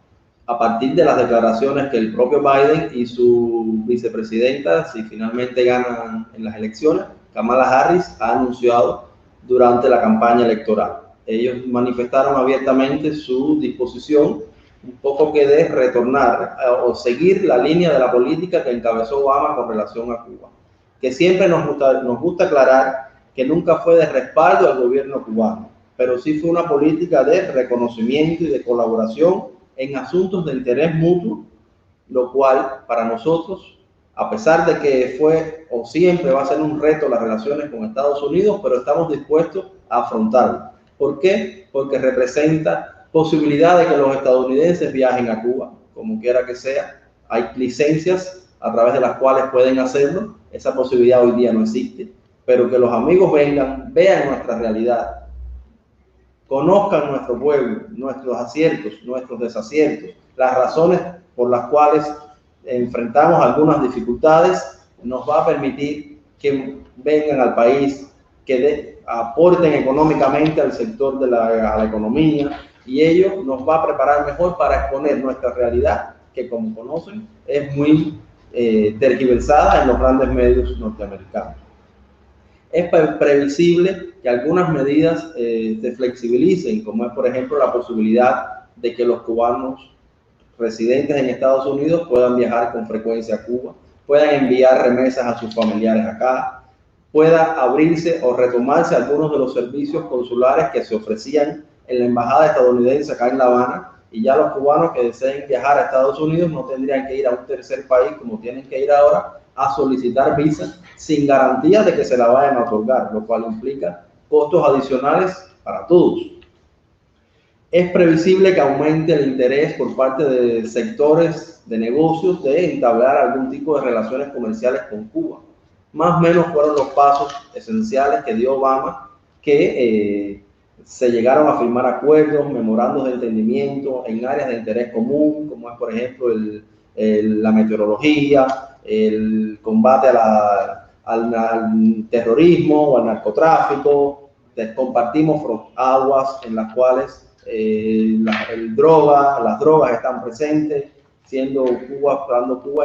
a partir de las declaraciones que el propio Biden y su vicepresidenta, si finalmente ganan en las elecciones, Kamala Harris, ha anunciado durante la campaña electoral. Ellos manifestaron abiertamente su disposición un poco que de retornar o seguir la línea de la política que encabezó Obama con relación a Cuba, que siempre nos gusta aclarar que nunca fue de respaldo al gobierno cubano, pero sí fue una política de reconocimiento y de colaboración en asuntos de interés mutuo, lo cual para nosotros, a pesar de que fue o siempre va a ser un reto las relaciones con Estados Unidos, pero estamos dispuestos a afrontarlo. ¿Por qué? Porque representa posibilidad de que los estadounidenses viajen a Cuba, como quiera que sea. Hay licencias a través de las cuales pueden hacerlo. Esa posibilidad hoy día no existe, pero que los amigos vengan, vean nuestra realidad, conozcan nuestro pueblo, nuestros aciertos, nuestros desaciertos, las razones por las cuales enfrentamos algunas dificultades, nos va a permitir que vengan al país, que aporten económicamente al sector a la economía, y ello nos va a preparar mejor para exponer nuestra realidad, que como conocen es muy tergiversada en los grandes medios norteamericanos. Es previsible que algunas medidas se flexibilicen, como es por ejemplo la posibilidad de que los cubanos residentes en Estados Unidos puedan viajar con frecuencia a Cuba, puedan enviar remesas a sus familiares acá, pueda abrirse o retomarse algunos de los servicios consulares que se ofrecían en la embajada estadounidense acá en La Habana, y ya los cubanos que deseen viajar a Estados Unidos no tendrían que ir a un tercer país como tienen que ir ahora a solicitar visa sin garantía de que se la vayan a otorgar, lo cual implica costos adicionales para todos. Es previsible que aumente el interés por parte de sectores de negocios de entablar algún tipo de relaciones comerciales con Cuba. Más o menos fueron los pasos esenciales que dio Obama, que se llegaron a firmar acuerdos, memorandos de entendimiento en áreas de interés común, como es por ejemplo la meteorología, el combate al terrorismo o al narcotráfico. Compartimos aguas en las cuales las drogas están presentes, siendo Cuba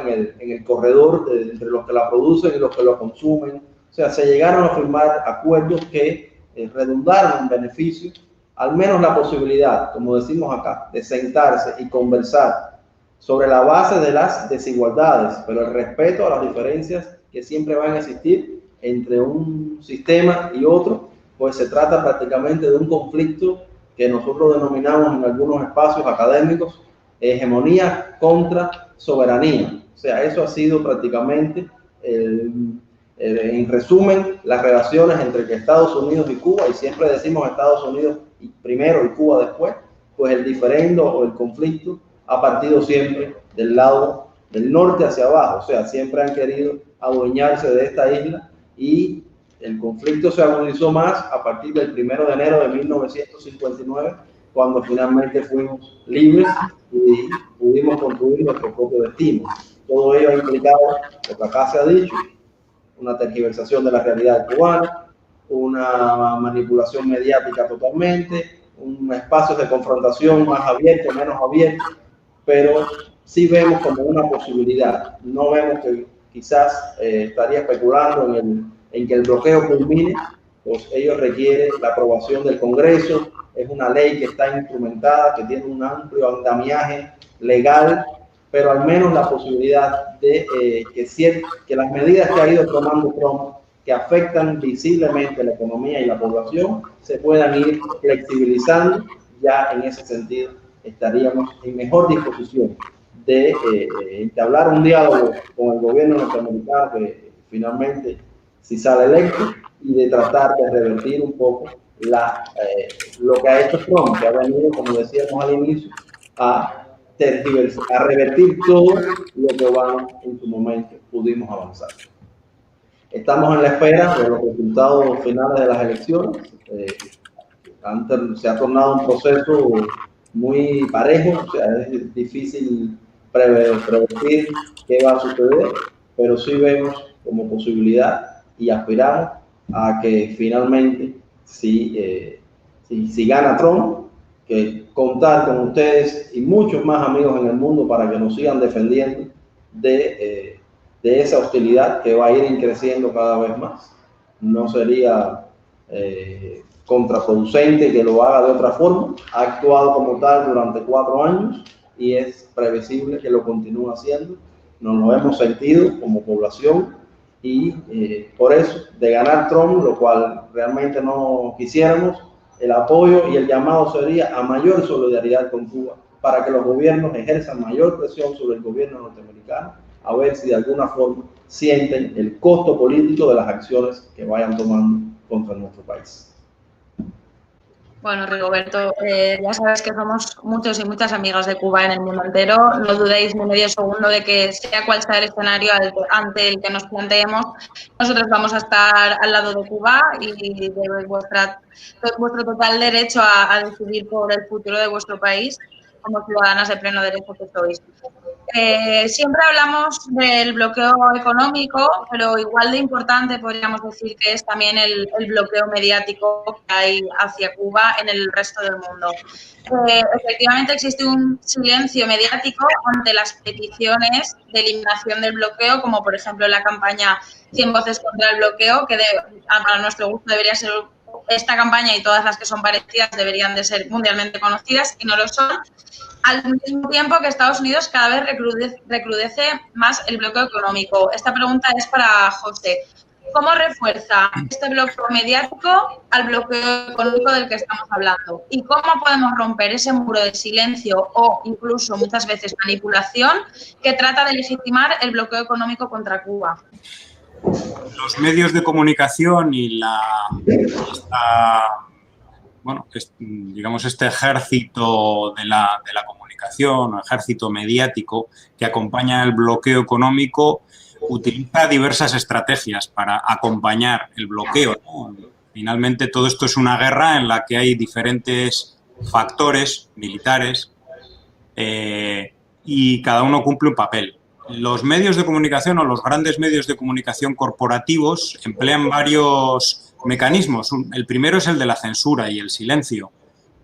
en el corredor entre los que la producen y los que lo consumen. O sea, se llegaron a firmar acuerdos que redundaron en beneficio, al menos la posibilidad, como decimos acá, de sentarse y conversar sobre la base de las desigualdades, pero el respeto a las diferencias que siempre van a existir entre un sistema y otro, pues se trata prácticamente de un conflicto que nosotros denominamos en algunos espacios académicos hegemonía contra soberanía. O sea, eso ha sido prácticamente, en resumen, las relaciones entre Estados Unidos y Cuba, y siempre decimos Estados Unidos primero y Cuba después, pues el diferendo o el conflicto ha partido siempre del lado del norte hacia abajo. O sea, siempre han querido adueñarse de esta isla, y el conflicto se agudizó más a partir del 1 de enero de 1959, cuando finalmente fuimos libres y pudimos construir nuestro propio destino. Todo ello ha implicado, lo que acá se ha dicho, una tergiversación de la realidad cubana, una manipulación mediática totalmente, un espacio de confrontación más abierto, menos abierto, pero sí vemos como una posibilidad. No vemos que quizás estaría especulando en que el bloqueo culmine, pues ello requiere la aprobación del Congreso. Es una ley que está instrumentada, que tiene un amplio andamiaje legal, pero al menos la posibilidad de que las medidas que ha ido tomando Trump, que afectan visiblemente la economía y la población, se puedan ir flexibilizando. Ya en ese sentido estaríamos en mejor disposición de entablar un diálogo con el gobierno norteamericano, que finalmente si sale electo, y de tratar de revertir un poco lo que ha hecho Trump, que ha venido, como decíamos al inicio, a revertir todo lo que Obama en su momento pudimos avanzar. Estamos en la espera de los resultados finales de las elecciones. Se ha tornado un proceso muy parejo, o sea, es difícil predecir qué va a suceder, pero sí vemos como posibilidad y aspiramos a que finalmente, si gana Trump, que contar con ustedes y muchos más amigos en el mundo para que nos sigan defendiendo de esa hostilidad que va a ir creciendo cada vez más. No sería contraproducente que lo haga de otra forma. Ha actuado como tal durante 4 años y es previsible que lo continúe haciendo. Nos lo hemos sentido como población y por eso, de ganar Trump, lo cual realmente no quisiéramos, el apoyo y el llamado sería a mayor solidaridad con Cuba para que los gobiernos ejerzan mayor presión sobre el gobierno norteamericano, a ver si de alguna forma sienten el costo político de las acciones que vayan tomando contra nuestro país. Bueno, Rigoberto, ya sabes que somos muchos y muchas amigas de Cuba en el mundo entero. No dudéis ni medio segundo de que sea cual sea el escenario ante el que nos planteemos, nosotros vamos a estar al lado de Cuba y de vuestro total derecho a decidir por el futuro de vuestro país como ciudadanas de pleno derecho que sois. Siempre hablamos del bloqueo económico, pero igual de importante podríamos decir que es también el bloqueo mediático que hay hacia Cuba en el resto del mundo. Efectivamente existe un silencio mediático ante las peticiones de eliminación del bloqueo, como por ejemplo la campaña 100 voces contra el bloqueo, que para nuestro gusto debería ser esta campaña, y todas las que son parecidas deberían de ser mundialmente conocidas y no lo son. Al mismo tiempo que Estados Unidos cada vez recrudece más el bloqueo económico. Esta pregunta es para José. ¿Cómo refuerza este bloqueo mediático al bloqueo económico del que estamos hablando? ¿Y cómo podemos romper ese muro de silencio o incluso muchas veces manipulación que trata de legitimar el bloqueo económico contra Cuba? Los medios de comunicación y digamos este ejército de la comunicación o ejército mediático que acompaña el bloqueo económico utiliza diversas estrategias para acompañar el bloqueo, ¿no? Finalmente todo esto es una guerra en la que hay diferentes factores militares y cada uno cumple un papel. Los medios de comunicación o los grandes medios de comunicación corporativos emplean varios mecanismos. El primero es el de la censura y el silencio.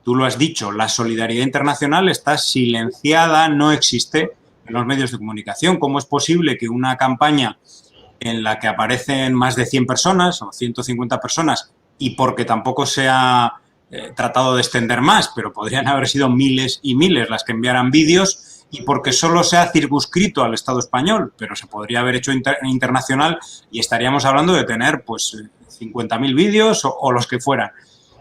Tú lo has dicho, la solidaridad internacional está silenciada, no existe en los medios de comunicación. ¿Cómo es posible que una campaña en la que aparecen más de 100 personas o 150 personas, y porque tampoco se ha tratado de extender más, pero podrían haber sido miles y miles las que enviaran vídeos, y porque solo se ha circunscrito al Estado español, pero se podría haber hecho internacional y estaríamos hablando de tener pues 50.000 vídeos o los que fueran?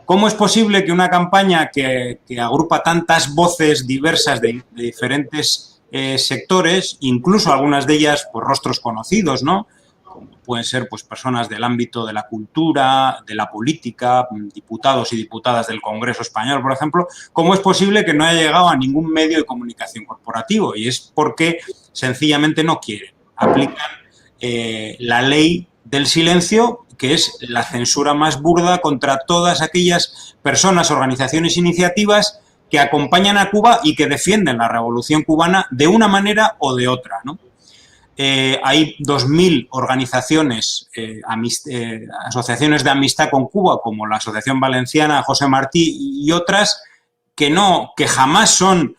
¿Cómo es posible que una campaña que agrupa tantas voces diversas de diferentes sectores, incluso algunas de ellas por rostros conocidos, ¿no? Como pueden ser pues personas del ámbito de la cultura, de la política, diputados y diputadas del Congreso español, por ejemplo, cómo es posible que no haya llegado a ningún medio de comunicación corporativo? Y es porque sencillamente no quieren. Aplican la ley del silencio, que es la censura más burda contra todas aquellas personas, organizaciones, iniciativas que acompañan a Cuba y que defienden la revolución cubana de una manera o de otra, ¿no? Hay 2.000 organizaciones, asociaciones de amistad con Cuba, como la Asociación Valenciana José Martí y otras, que jamás son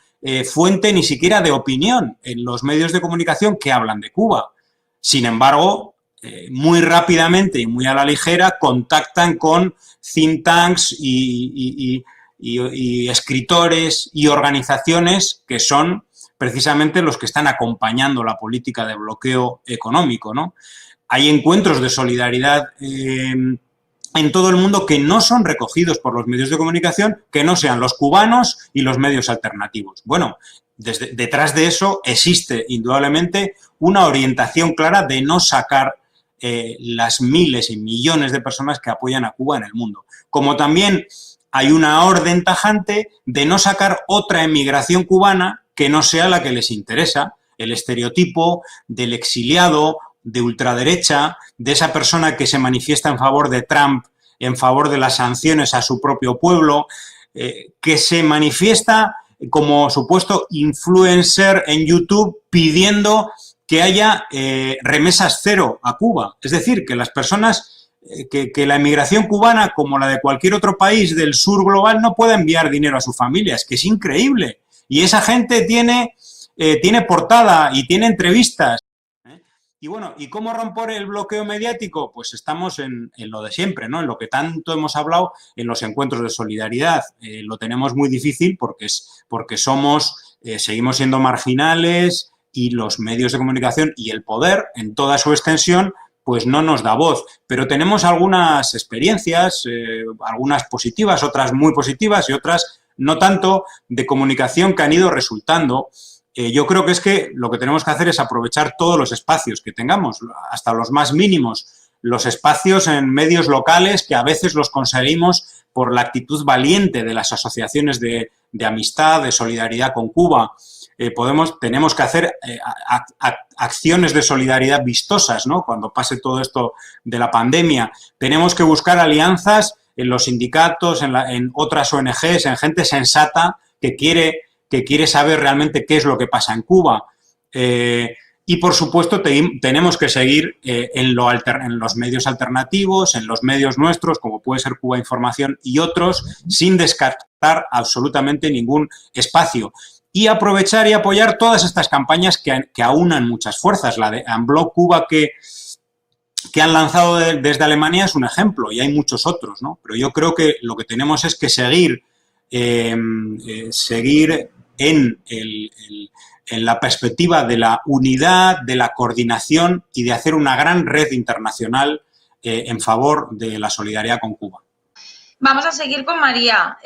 fuente ni siquiera de opinión en los medios de comunicación que hablan de Cuba. Sin embargo, muy rápidamente y muy a la ligera contactan con think tanks y escritores y organizaciones que son precisamente los que están acompañando la política de bloqueo económico, ¿no? Hay encuentros de solidaridad en todo el mundo que no son recogidos por los medios de comunicación, que no sean los cubanos y los medios alternativos. Bueno, detrás de eso existe indudablemente una orientación clara de no sacar las miles y millones de personas que apoyan a Cuba en el mundo. Como también hay una orden tajante de no sacar otra emigración cubana que no sea la que les interesa, el estereotipo del exiliado, de ultraderecha, de esa persona que se manifiesta en favor de Trump, en favor de las sanciones a su propio pueblo, que se manifiesta como supuesto influencer en YouTube pidiendo que haya remesas cero a Cuba. Es decir, que las personas, que la emigración cubana, como la de cualquier otro país del sur global, no pueda enviar dinero a su familia. Es que es increíble. Y esa gente tiene portada y tiene entrevistas. Y bueno, ¿y cómo romper el bloqueo mediático? Pues estamos en lo de siempre, ¿no? En lo que tanto hemos hablado en los encuentros de solidaridad. Lo tenemos muy difícil porque seguimos siendo marginales y los medios de comunicación y el poder en toda su extensión pues no nos da voz. Pero tenemos algunas experiencias, algunas positivas, otras muy positivas y otras no tanto, de comunicación que han ido resultando. Yo creo que es que lo que tenemos que hacer es aprovechar todos los espacios que tengamos, hasta los más mínimos, los espacios en medios locales que a veces los conseguimos por la actitud valiente de las asociaciones de amistad, de solidaridad con Cuba. Tenemos que hacer acciones de solidaridad vistosas, ¿no? Cuando pase todo esto de la pandemia. Tenemos que buscar alianzas en los sindicatos, en otras ONGs, en gente sensata que quiere saber realmente qué es lo que pasa en Cuba. Y, por supuesto, tenemos que seguir en los medios alternativos, en los medios nuestros, como puede ser Cuba Información y otros, sin descartar absolutamente ningún espacio. Y aprovechar y apoyar todas estas campañas que aunan muchas fuerzas. La de Unblock Cuba que han lanzado desde Alemania es un ejemplo, y hay muchos otros, ¿no? Pero yo creo que lo que tenemos es que seguir en la perspectiva de la unidad, de la coordinación y de hacer una gran red internacional en favor de la solidaridad con Cuba. Vamos a seguir con María.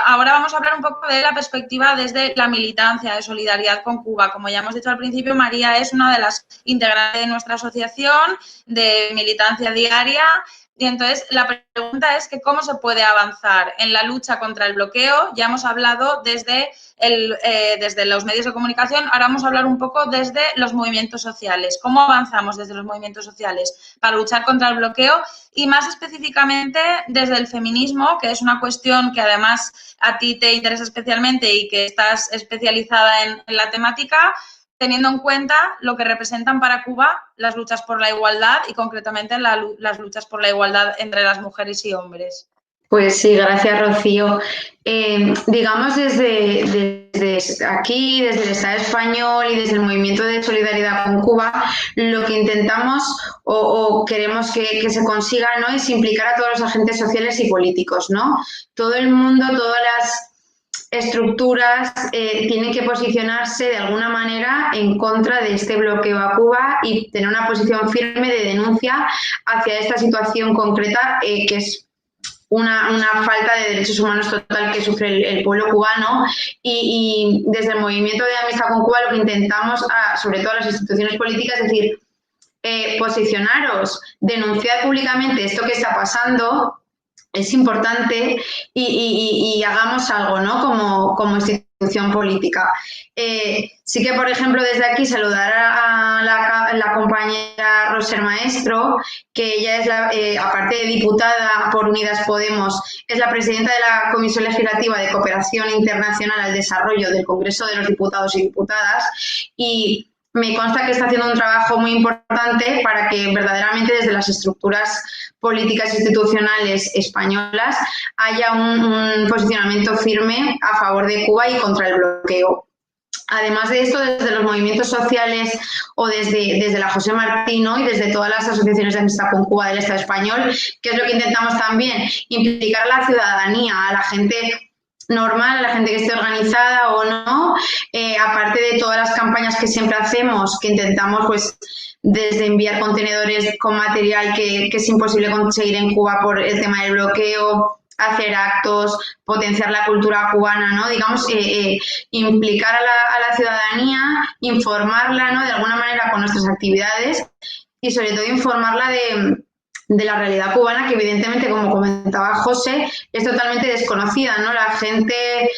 Ahora vamos a hablar un poco de la perspectiva desde la militancia de solidaridad con Cuba. Como ya hemos dicho al principio, María es una de las integrantes de nuestra asociación de militancia diaria. Y entonces la pregunta es que cómo se puede avanzar en la lucha contra el bloqueo. Ya hemos hablado desde los medios de comunicación, ahora vamos a hablar un poco desde los movimientos sociales. ¿Cómo avanzamos desde los movimientos sociales para luchar contra el bloqueo? Y más específicamente desde el feminismo, que es una cuestión que además a ti te interesa especialmente y que estás especializada en la temática, teniendo en cuenta lo que representan para Cuba las luchas por la igualdad y concretamente las luchas por la igualdad entre las mujeres y hombres. Pues sí, gracias, Rocío. Digamos, desde aquí, desde el Estado español y desde el Movimiento de Solidaridad con Cuba, lo que intentamos o queremos que se consiga, ¿no?, es implicar a todos los agentes sociales y políticos, ¿no? Todo el mundo, todas las estructuras tienen que posicionarse de alguna manera en contra de este bloqueo a Cuba y tener una posición firme de denuncia hacia esta situación concreta que es una falta de derechos humanos total que sufre el pueblo cubano y desde el Movimiento de Amistad con Cuba lo que intentamos, sobre todo a las instituciones políticas, es decir, posicionaros, denunciar públicamente esto que está pasando, es importante y hagamos algo, ¿no?, como institución política. Sí que, por ejemplo, desde aquí saludar a la compañera Roser Maestro, que ella es aparte de diputada por Unidas Podemos, es la presidenta de la Comisión Legislativa de Cooperación Internacional al Desarrollo del Congreso de los Diputados y Diputadas, y me consta que está haciendo un trabajo muy importante para que verdaderamente desde las estructuras políticas e institucionales españolas haya un posicionamiento firme a favor de Cuba y contra el bloqueo. Además de esto, desde los movimientos sociales o desde la José Martí, ¿no?, y desde todas las asociaciones de amistad con Cuba del Estado español, que es lo que intentamos también, implicar a la ciudadanía, a la gente normal, a la gente que esté organizada o no, aparte de todas las campañas que siempre hacemos, que intentamos pues desde enviar contenedores con material que es imposible conseguir en Cuba por el tema del bloqueo, hacer actos, potenciar la cultura cubana, ¿no? Digamos, implicar a la ciudadanía, informarla, ¿no? De alguna manera con nuestras actividades y sobre todo informarla de la realidad cubana, que evidentemente, como comentaba José, es totalmente desconocida, ¿no? La gente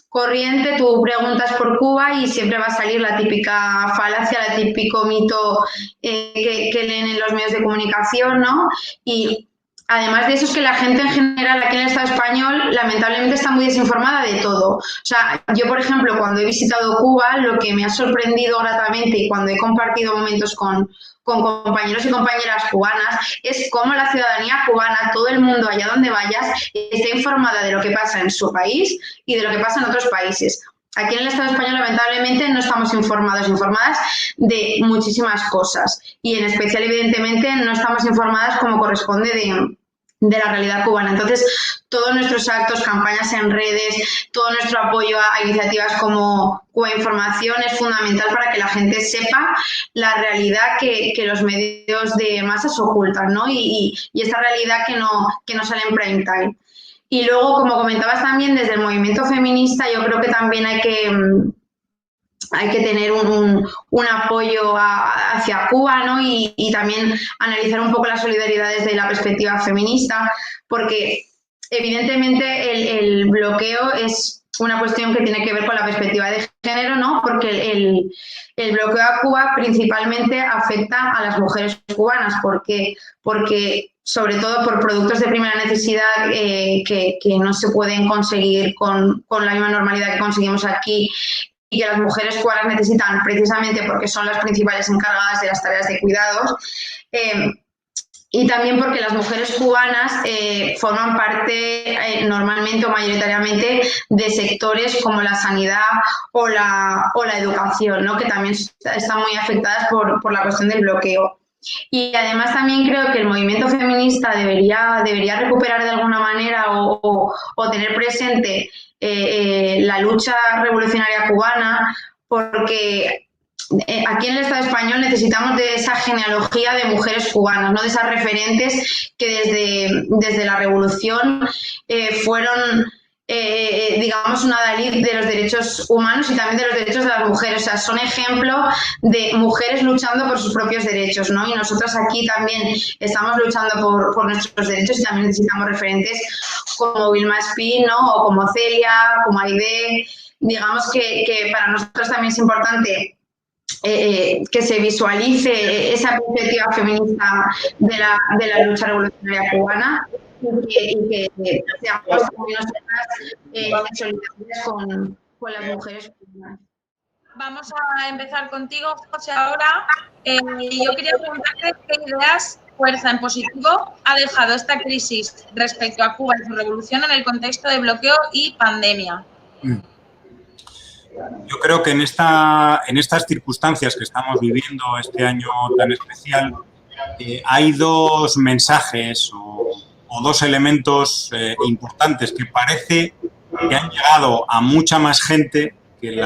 corriente, tú preguntas por Cuba y siempre va a salir la típica falacia, el típico mito que leen en los medios de comunicación, ¿no? Y además de eso es que la gente en general aquí en el Estado español lamentablemente está muy desinformada de todo. O sea, yo, por ejemplo, cuando he visitado Cuba, lo que me ha sorprendido gratamente y cuando he compartido momentos con compañeros y compañeras cubanas es cómo la ciudadanía cubana, todo el mundo allá donde vayas, está informada de lo que pasa en su país y de lo que pasa en otros países. Aquí en el Estado español, lamentablemente, no estamos informadas de muchísimas cosas y en especial, evidentemente, no estamos informadas como corresponde de la realidad cubana. Entonces, todos nuestros actos, campañas en redes, todo nuestro apoyo a iniciativas como Cuba Información es fundamental para que la gente sepa la realidad que los medios de masas ocultan, ¿no? Y esta realidad que no sale en prime time. Y luego, como comentabas también, desde el movimiento feminista, yo creo que también hay que tener un apoyo hacia Cuba, ¿no? Y también analizar un poco la solidaridad desde la perspectiva feminista, porque evidentemente el bloqueo es una cuestión que tiene que ver con la perspectiva de género, ¿no? Porque el bloqueo a Cuba principalmente afecta a las mujeres cubanas, porque sobre todo por productos de primera necesidad que no se pueden conseguir con la misma normalidad que conseguimos aquí y que las mujeres cubanas necesitan precisamente porque son las principales encargadas de las tareas de cuidados. Y también porque las mujeres cubanas forman parte normalmente o mayoritariamente de sectores como la sanidad o la educación, ¿no? Que también están muy afectadas por la cuestión del bloqueo. Y además también creo que el movimiento feminista debería recuperar de alguna manera o tener presente la lucha revolucionaria cubana, porque aquí en el Estado español necesitamos de esa genealogía de mujeres cubanas, ¿no? De esas referentes que desde la revolución fueron, digamos, una adalid de los derechos humanos y también de los derechos de las mujeres. O sea, son ejemplo de mujeres luchando por sus propios derechos, ¿no? Y nosotras aquí también estamos luchando por nuestros derechos y también necesitamos referentes como Vilma Espín, ¿no? O como Celia, como Aide. Digamos que para nosotros también es importante que se visualice esa perspectiva feminista de la lucha revolucionaria cubana y que seamos también nosotras solidarias con las mujeres cubanas. Vamos a empezar contigo, José, ahora. Yo quería preguntarte qué ideas, fuerza en positivo, ha dejado esta crisis respecto a Cuba y su revolución en el contexto de bloqueo y pandemia. Yo creo que en estas circunstancias que estamos viviendo este año tan especial, hay dos mensajes o dos elementos importantes que parece que han llegado a mucha más gente que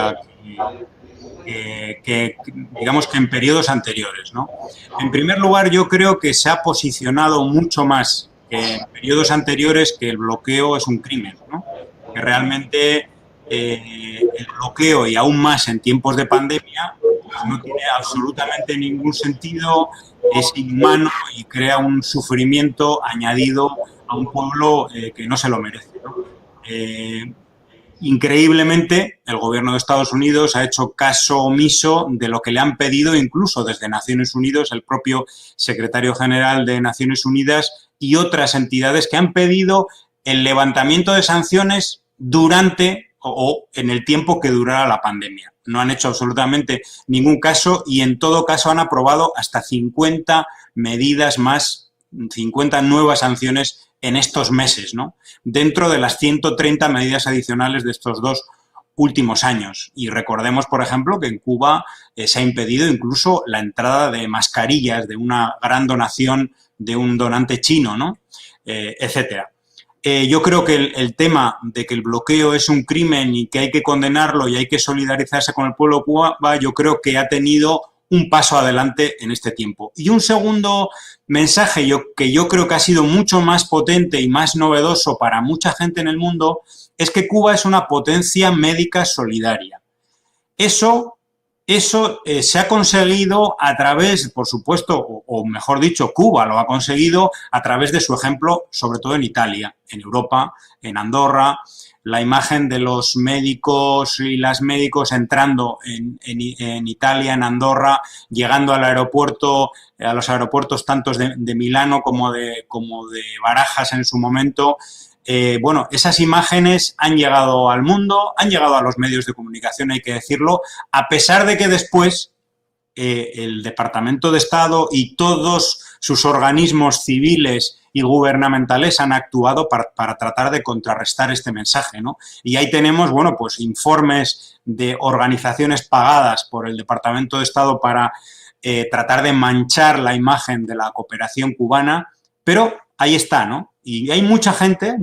digamos que en periodos anteriores, ¿no? En primer lugar, yo creo que se ha posicionado mucho más que en periodos anteriores que el bloqueo es un crimen, ¿no? Que realmente el bloqueo, y aún más en tiempos de pandemia, pues no tiene absolutamente ningún sentido, es inhumano y crea un sufrimiento añadido a un pueblo que no se lo merece, ¿no? Increíblemente, el gobierno de Estados Unidos ha hecho caso omiso de lo que le han pedido incluso desde Naciones Unidas, el propio secretario general de Naciones Unidas y otras entidades que han pedido el levantamiento de sanciones durante o en el tiempo que durara la pandemia. No han hecho absolutamente ningún caso y en todo caso han aprobado hasta 50 medidas más, 50 nuevas sanciones en estos meses, ¿no? Dentro de las 130 medidas adicionales de estos dos últimos años. Y recordemos, por ejemplo, que en Cuba se ha impedido incluso la entrada de mascarillas de una gran donación de un donante chino, ¿no? Etcétera. Yo creo que el tema de que el bloqueo es un crimen y que hay que condenarlo y hay que solidarizarse con el pueblo de Cuba, yo creo que ha tenido un paso adelante en este tiempo. Y un segundo mensaje que yo creo que ha sido mucho más potente y más novedoso para mucha gente en el mundo es que Cuba es una potencia médica solidaria. Eso se ha conseguido a través, por supuesto, o mejor dicho, Cuba lo ha conseguido a través de su ejemplo, sobre todo en Italia, en Europa, en Andorra. La imagen de los médicos y las médicos entrando en Italia, en Andorra, llegando al aeropuerto, a los aeropuertos tantos de Milano como de Barajas en su momento. Bueno, esas imágenes han llegado al mundo, han llegado a los medios de comunicación, hay que decirlo, a pesar de que después el Departamento de Estado y todos sus organismos civiles y gubernamentales han actuado para tratar de contrarrestar este mensaje, ¿no? Y ahí tenemos, bueno, pues informes de organizaciones pagadas por el Departamento de Estado para tratar de manchar la imagen de la cooperación cubana, pero ahí está, ¿no? Y hay mucha gente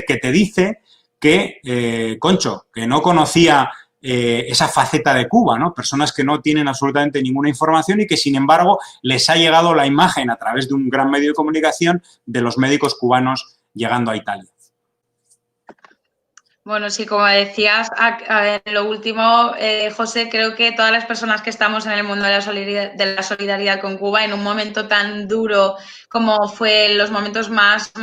que te dice que, Concho, que no conocía esa faceta de Cuba, ¿no? Personas que no tienen absolutamente ninguna información y que, sin embargo, les ha llegado la imagen a través de un gran medio de comunicación de los médicos cubanos llegando a Italia. Bueno, sí, como decías, en lo último, José, creo que todas las personas que estamos en el mundo de la solidaridad con Cuba, en un momento tan duro como fue los momentos más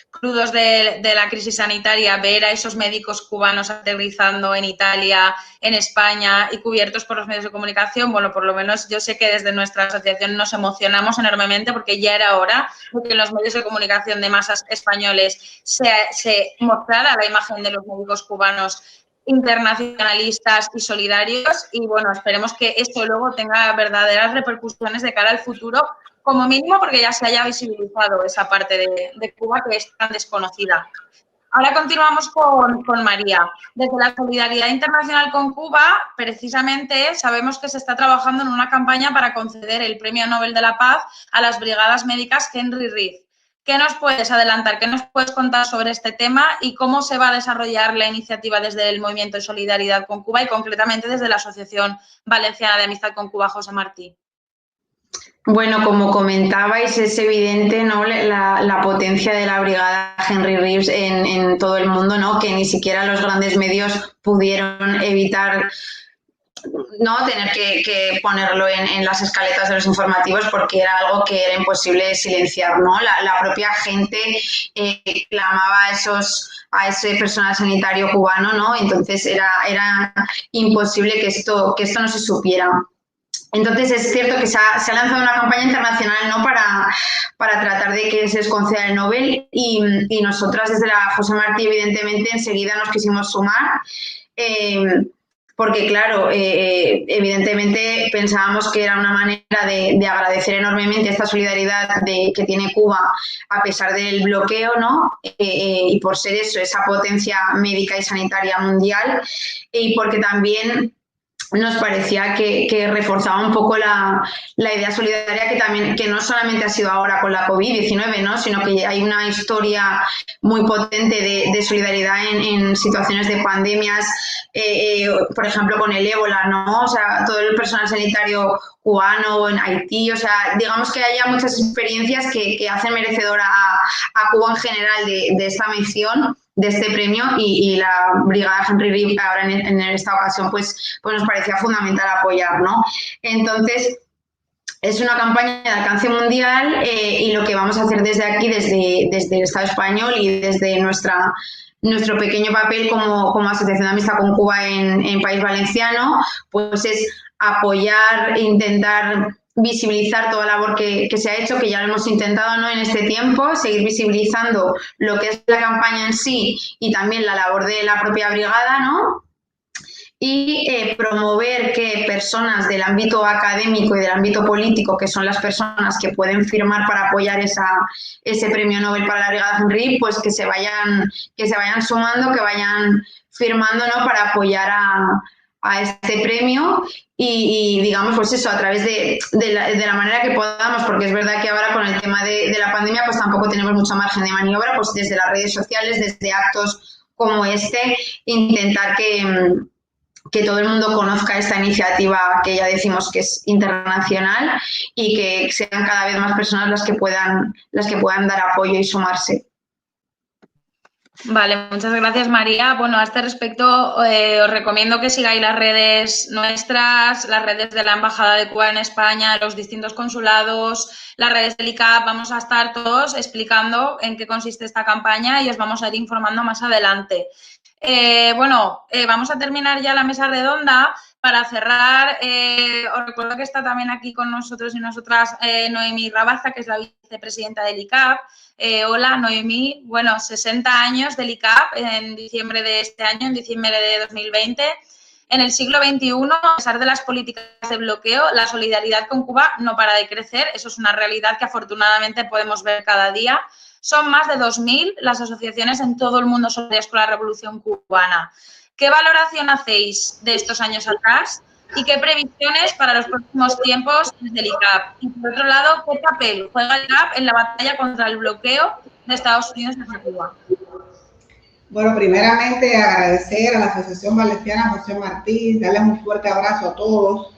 crudos de la crisis sanitaria, ver a esos médicos cubanos aterrizando en Italia, en España y cubiertos por los medios de comunicación, bueno, por lo menos yo sé que desde nuestra asociación nos emocionamos enormemente porque ya era hora de que en los medios de comunicación de masas españoles se mostrara la imagen de los médicos cubanos internacionalistas y solidarios y, bueno, esperemos que esto luego tenga verdaderas repercusiones de cara al futuro, como mínimo porque ya se haya visibilizado esa parte de Cuba que es tan desconocida. Ahora continuamos con María. Desde la solidaridad internacional con Cuba, precisamente sabemos que se está trabajando en una campaña para conceder el Premio Nobel de la Paz a las brigadas médicas Henry Reed. ¿Qué nos puedes adelantar? ¿Qué nos puedes contar sobre este tema y cómo se va a desarrollar la iniciativa desde el Movimiento de Solidaridad con Cuba y concretamente desde la Asociación Valenciana de Amistad con Cuba, José Martí? Bueno, como comentabais, es evidente, ¿no?, la potencia de la brigada Henry Reeves en todo el mundo, ¿no?, que ni siquiera los grandes medios pudieron evitar, ¿no?, tener que ponerlo en las escaletas de los informativos porque era algo que era imposible silenciar, ¿no? La propia gente clamaba a ese personal sanitario cubano, ¿no? Entonces era imposible que esto no se supiera. Entonces es cierto que se ha lanzado una campaña internacional, ¿no?, para tratar de que se les conceda el Nobel y nosotras desde la José Martí evidentemente enseguida nos quisimos sumar porque claro, evidentemente pensábamos que era una manera de agradecer enormemente esta solidaridad que tiene Cuba a pesar del bloqueo, ¿no? Y por ser eso, esa potencia médica y sanitaria mundial y porque también nos parecía que reforzaba un poco la idea solidaria que no solamente ha sido ahora con la COVID-19, ¿no?, sino que hay una historia muy potente de solidaridad en situaciones de pandemias, por ejemplo con el ébola, ¿no? O sea, todo el personal sanitario cubano en Haití, o sea, digamos que haya muchas experiencias que hacen merecedora a Cuba en general de esta mención, de este premio y la brigada Henry Reeves ahora en esta ocasión pues nos parecía fundamental apoyar, ¿no? Entonces es una campaña de alcance mundial y lo que vamos a hacer desde aquí, desde el Estado español y desde nuestro pequeño papel como Asociación de Amistad con Cuba en País Valenciano, pues es apoyar, intentar visibilizar toda la labor que se ha hecho, que ya lo hemos intentado, ¿no?, en este tiempo, seguir visibilizando lo que es la campaña en sí y también la labor de la propia brigada, ¿no?, y promover que personas del ámbito académico y del ámbito político, que son las personas que pueden firmar para apoyar ese premio Nobel para la brigada Henry, pues que se vayan sumando, que vayan firmando, ¿no?, para apoyar a este premio y digamos, pues eso, a través de la manera que podamos, porque es verdad que ahora con el tema de la pandemia pues tampoco tenemos mucho margen de maniobra, pues desde las redes sociales, desde actos como este, intentar que todo el mundo conozca esta iniciativa que ya decimos que es internacional y que sean cada vez más personas las que puedan dar apoyo y sumarse. Vale, muchas gracias, María. Bueno, a este respecto os recomiendo que sigáis las redes nuestras, las redes de la Embajada de Cuba en España, los distintos consulados, las redes del ICAP. Vamos a estar todos explicando en qué consiste esta campaña y os vamos a ir informando más adelante. Vamos a terminar ya la mesa redonda. Para cerrar, os recuerdo que está también aquí con nosotros y nosotras Noemí Rabaza, que es la vicepresidenta del ICAP. Hola, Noemí. Bueno, 60 años del ICAP en diciembre de este año, en diciembre de 2020. En el siglo XXI, a pesar de las políticas de bloqueo, la solidaridad con Cuba no para de crecer. Eso es una realidad que afortunadamente podemos ver cada día. Son más de 2.000 las asociaciones en todo el mundo solidarias con la revolución cubana. ¿Qué valoración hacéis de estos años atrás y qué previsiones para los próximos tiempos del ICAP? Y por otro lado, ¿qué papel juega el ICAP en la batalla contra el bloqueo de Estados Unidos hacia Cuba? Bueno, primeramente agradecer a la Asociación Valenciana José Martí, darles un fuerte abrazo a todos,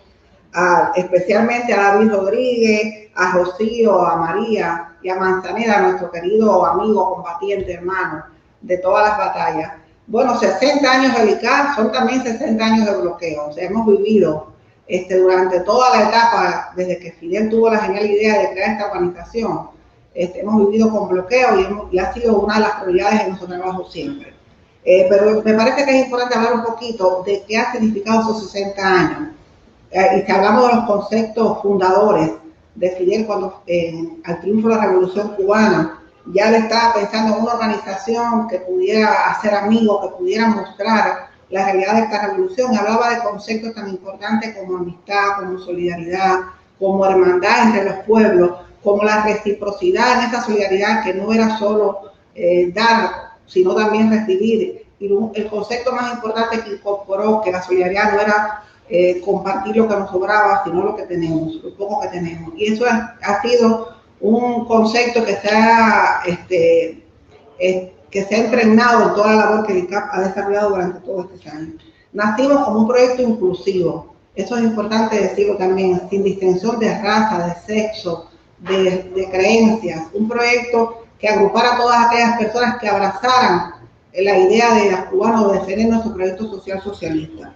especialmente a David Rodríguez, a Rocío, a María y a Manzanera, nuestro querido amigo, combatiente, hermano, de todas las batallas. Bueno, 60 años del ICAP son también 60 años de bloqueo. O sea, hemos vivido durante toda la etapa, desde que Fidel tuvo la genial idea de crear esta organización, hemos vivido con bloqueo y ha sido una de las prioridades de nuestro trabajo siempre. Pero me parece que es importante hablar un poquito de qué ha significado esos 60 años. Y si hablamos de los conceptos fundadores de Fidel al triunfo de la Revolución Cubana, ya le estaba pensando en una organización que pudiera hacer amigos, que pudiera mostrar la realidad de esta revolución. Hablaba de conceptos tan importantes como amistad, como solidaridad, como hermandad entre los pueblos, como la reciprocidad en esa solidaridad, que no era solo dar, sino también recibir. Y el concepto más importante que incorporó, que la solidaridad no era compartir lo que nos sobraba, sino lo que tenemos, lo poco que tenemos. Y eso ha sido un concepto que se ha impregnado en toda la labor que el ICAP ha desarrollado durante todos estos años. Nacimos como un proyecto inclusivo, eso es importante decirlo también, sin distinción de raza, de sexo, de creencias, un proyecto que agrupara a todas aquellas personas que abrazaran la idea de las cubanas de defender nuestro proyecto social socialista.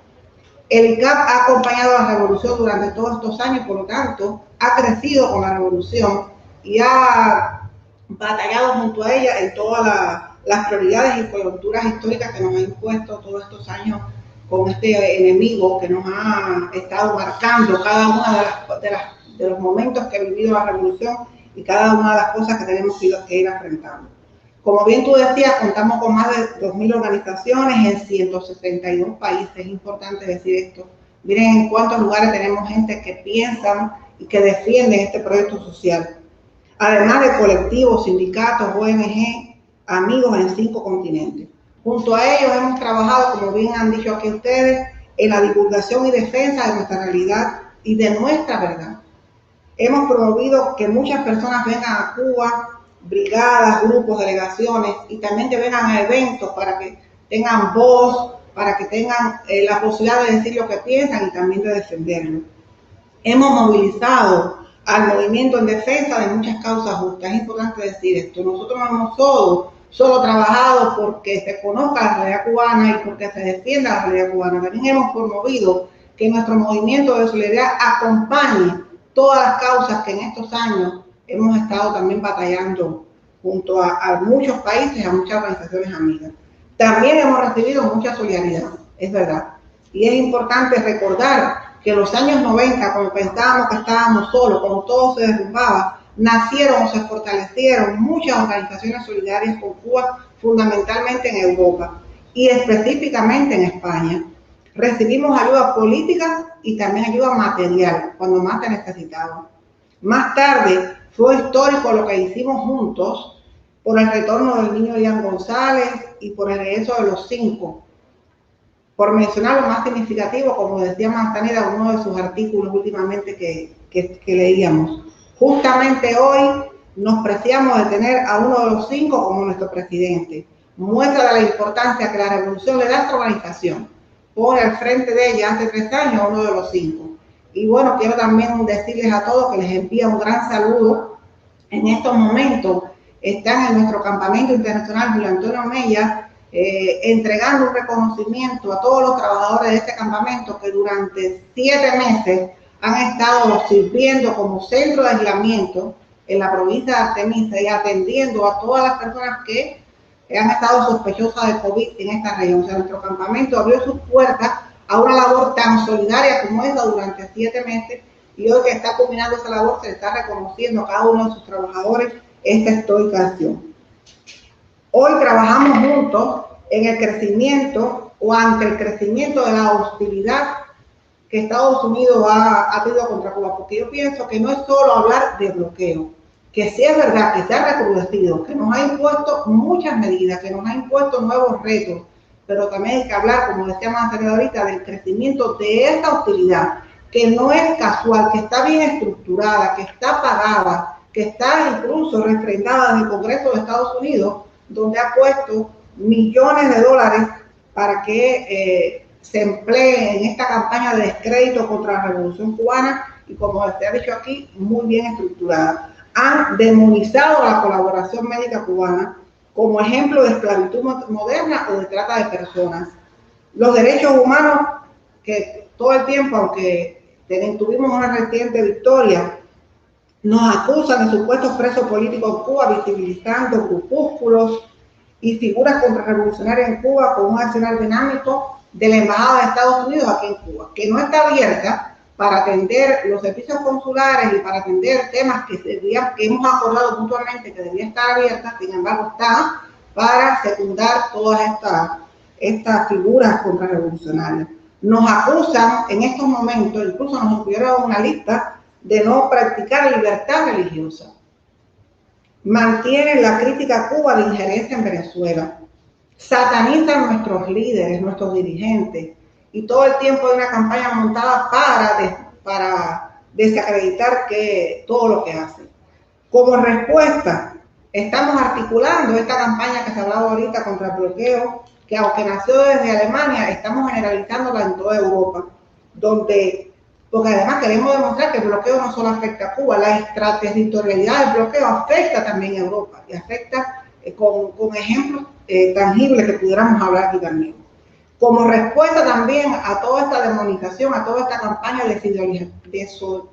El ICAP ha acompañado a la revolución durante todos estos años, por lo tanto, ha crecido con la revolución y ha batallado junto a ella en todas las prioridades y coyunturas históricas que nos ha impuesto todos estos años con este enemigo que nos ha estado marcando cada uno de los momentos que ha vivido la revolución y cada una de las cosas que tenemos que ir enfrentando. Como bien tú decías, contamos con más de 2.000 organizaciones en 162 países. Es importante decir esto. Miren en cuántos lugares tenemos gente que piensan y que defienden este proyecto social. Además de colectivos, sindicatos, ONG, amigos en 5 continentes. Junto a ellos hemos trabajado, como bien han dicho aquí ustedes, en la divulgación y defensa de nuestra realidad y de nuestra verdad. Hemos promovido que muchas personas vengan a Cuba, brigadas, grupos, delegaciones, y también que vengan a eventos para que tengan voz, para que tengan la posibilidad de decir lo que piensan y también de defenderlo. Hemos movilizado al movimiento en defensa de muchas causas justas. Es importante decir esto. Nosotros no hemos solo trabajado porque se conozca la realidad cubana y porque se defienda la realidad cubana. También hemos promovido que nuestro movimiento de solidaridad acompañe todas las causas que en estos años hemos estado también batallando junto a muchos países, a muchas organizaciones amigas. También hemos recibido mucha solidaridad, es verdad. Y es importante recordar que en los años 90, cuando pensábamos que estábamos solos, cuando todo se derrumbaba, nacieron o se fortalecieron muchas organizaciones solidarias con Cuba, fundamentalmente en Europa y específicamente en España. Recibimos ayuda política y también ayuda material cuando más se necesitaba. Más tarde fue histórico lo que hicimos juntos por el retorno del niño Ian González y por el regreso de los 5 Por mencionar lo más significativo, como decía Manzanera en uno de sus artículos últimamente que leíamos, justamente hoy nos preciamos de tener a uno de los 5 como nuestro presidente. Muestra de la importancia que la revolución le da a esta organización. Pone al frente de ella hace 3 años a uno de los 5. Y bueno, quiero también decirles a todos que les envío un gran saludo. En estos momentos están en nuestro campamento internacional Julio Antonio Mella, entregando un reconocimiento a todos los trabajadores de este campamento que durante 7 meses han estado sirviendo como centro de aislamiento en la provincia de Artemisa y atendiendo a todas las personas que han estado sospechosas de COVID en esta región. O sea, nuestro campamento abrió sus puertas a una labor tan solidaria como esta durante 7 meses, y hoy que está culminando esa labor se le está reconociendo a cada uno de sus trabajadores esta histórica acción. Hoy trabajamos juntos en el crecimiento o ante el crecimiento de la hostilidad que Estados Unidos ha tenido contra Cuba, porque yo pienso que no es solo hablar de bloqueo, que sí es verdad que se ha recrudecido, que nos ha impuesto muchas medidas, que nos ha impuesto nuevos retos, pero también hay que hablar, como decía Manzanera ahorita, del crecimiento de esta hostilidad, que no es casual, que está bien estructurada, que está pagada, que está incluso refrendada en el Congreso de Estados Unidos, donde ha puesto millones de dólares para que se emplee en esta campaña de descrédito contra la Revolución Cubana y, como se ha dicho aquí, muy bien estructurada. Han demonizado la colaboración médica cubana como ejemplo de esclavitud moderna o de trata de personas. Los derechos humanos, que todo el tiempo, aunque tuvimos una reciente victoria, nos acusan de supuestos presos políticos en Cuba, visibilizando grupúsculos y figuras contrarrevolucionarias en Cuba con un accionar dinámico de la Embajada de Estados Unidos aquí en Cuba, que no está abierta para atender los servicios consulares y para atender temas que hemos acordado mutuamente que debía estar abierta, sin embargo está para secundar todas estas figuras contrarrevolucionarias. Nos acusan en estos momentos, incluso nos incluyeron una lista de no practicar libertad religiosa. Mantienen la crítica a Cuba de injerencia en Venezuela. Satanizan nuestros líderes, nuestros dirigentes, y todo el tiempo hay una campaña montada para desacreditar todo lo que hacen. Como respuesta, estamos articulando esta campaña que se ha hablado ahorita contra el bloqueo, que aunque nació desde Alemania, estamos generalizándola en toda Europa, porque además queremos demostrar que el bloqueo no solo afecta a Cuba, la extraterritorialidad del bloqueo afecta también a Europa y afecta con ejemplos tangibles que pudiéramos hablar aquí también. Como respuesta también a toda esta demonización, a toda esta campaña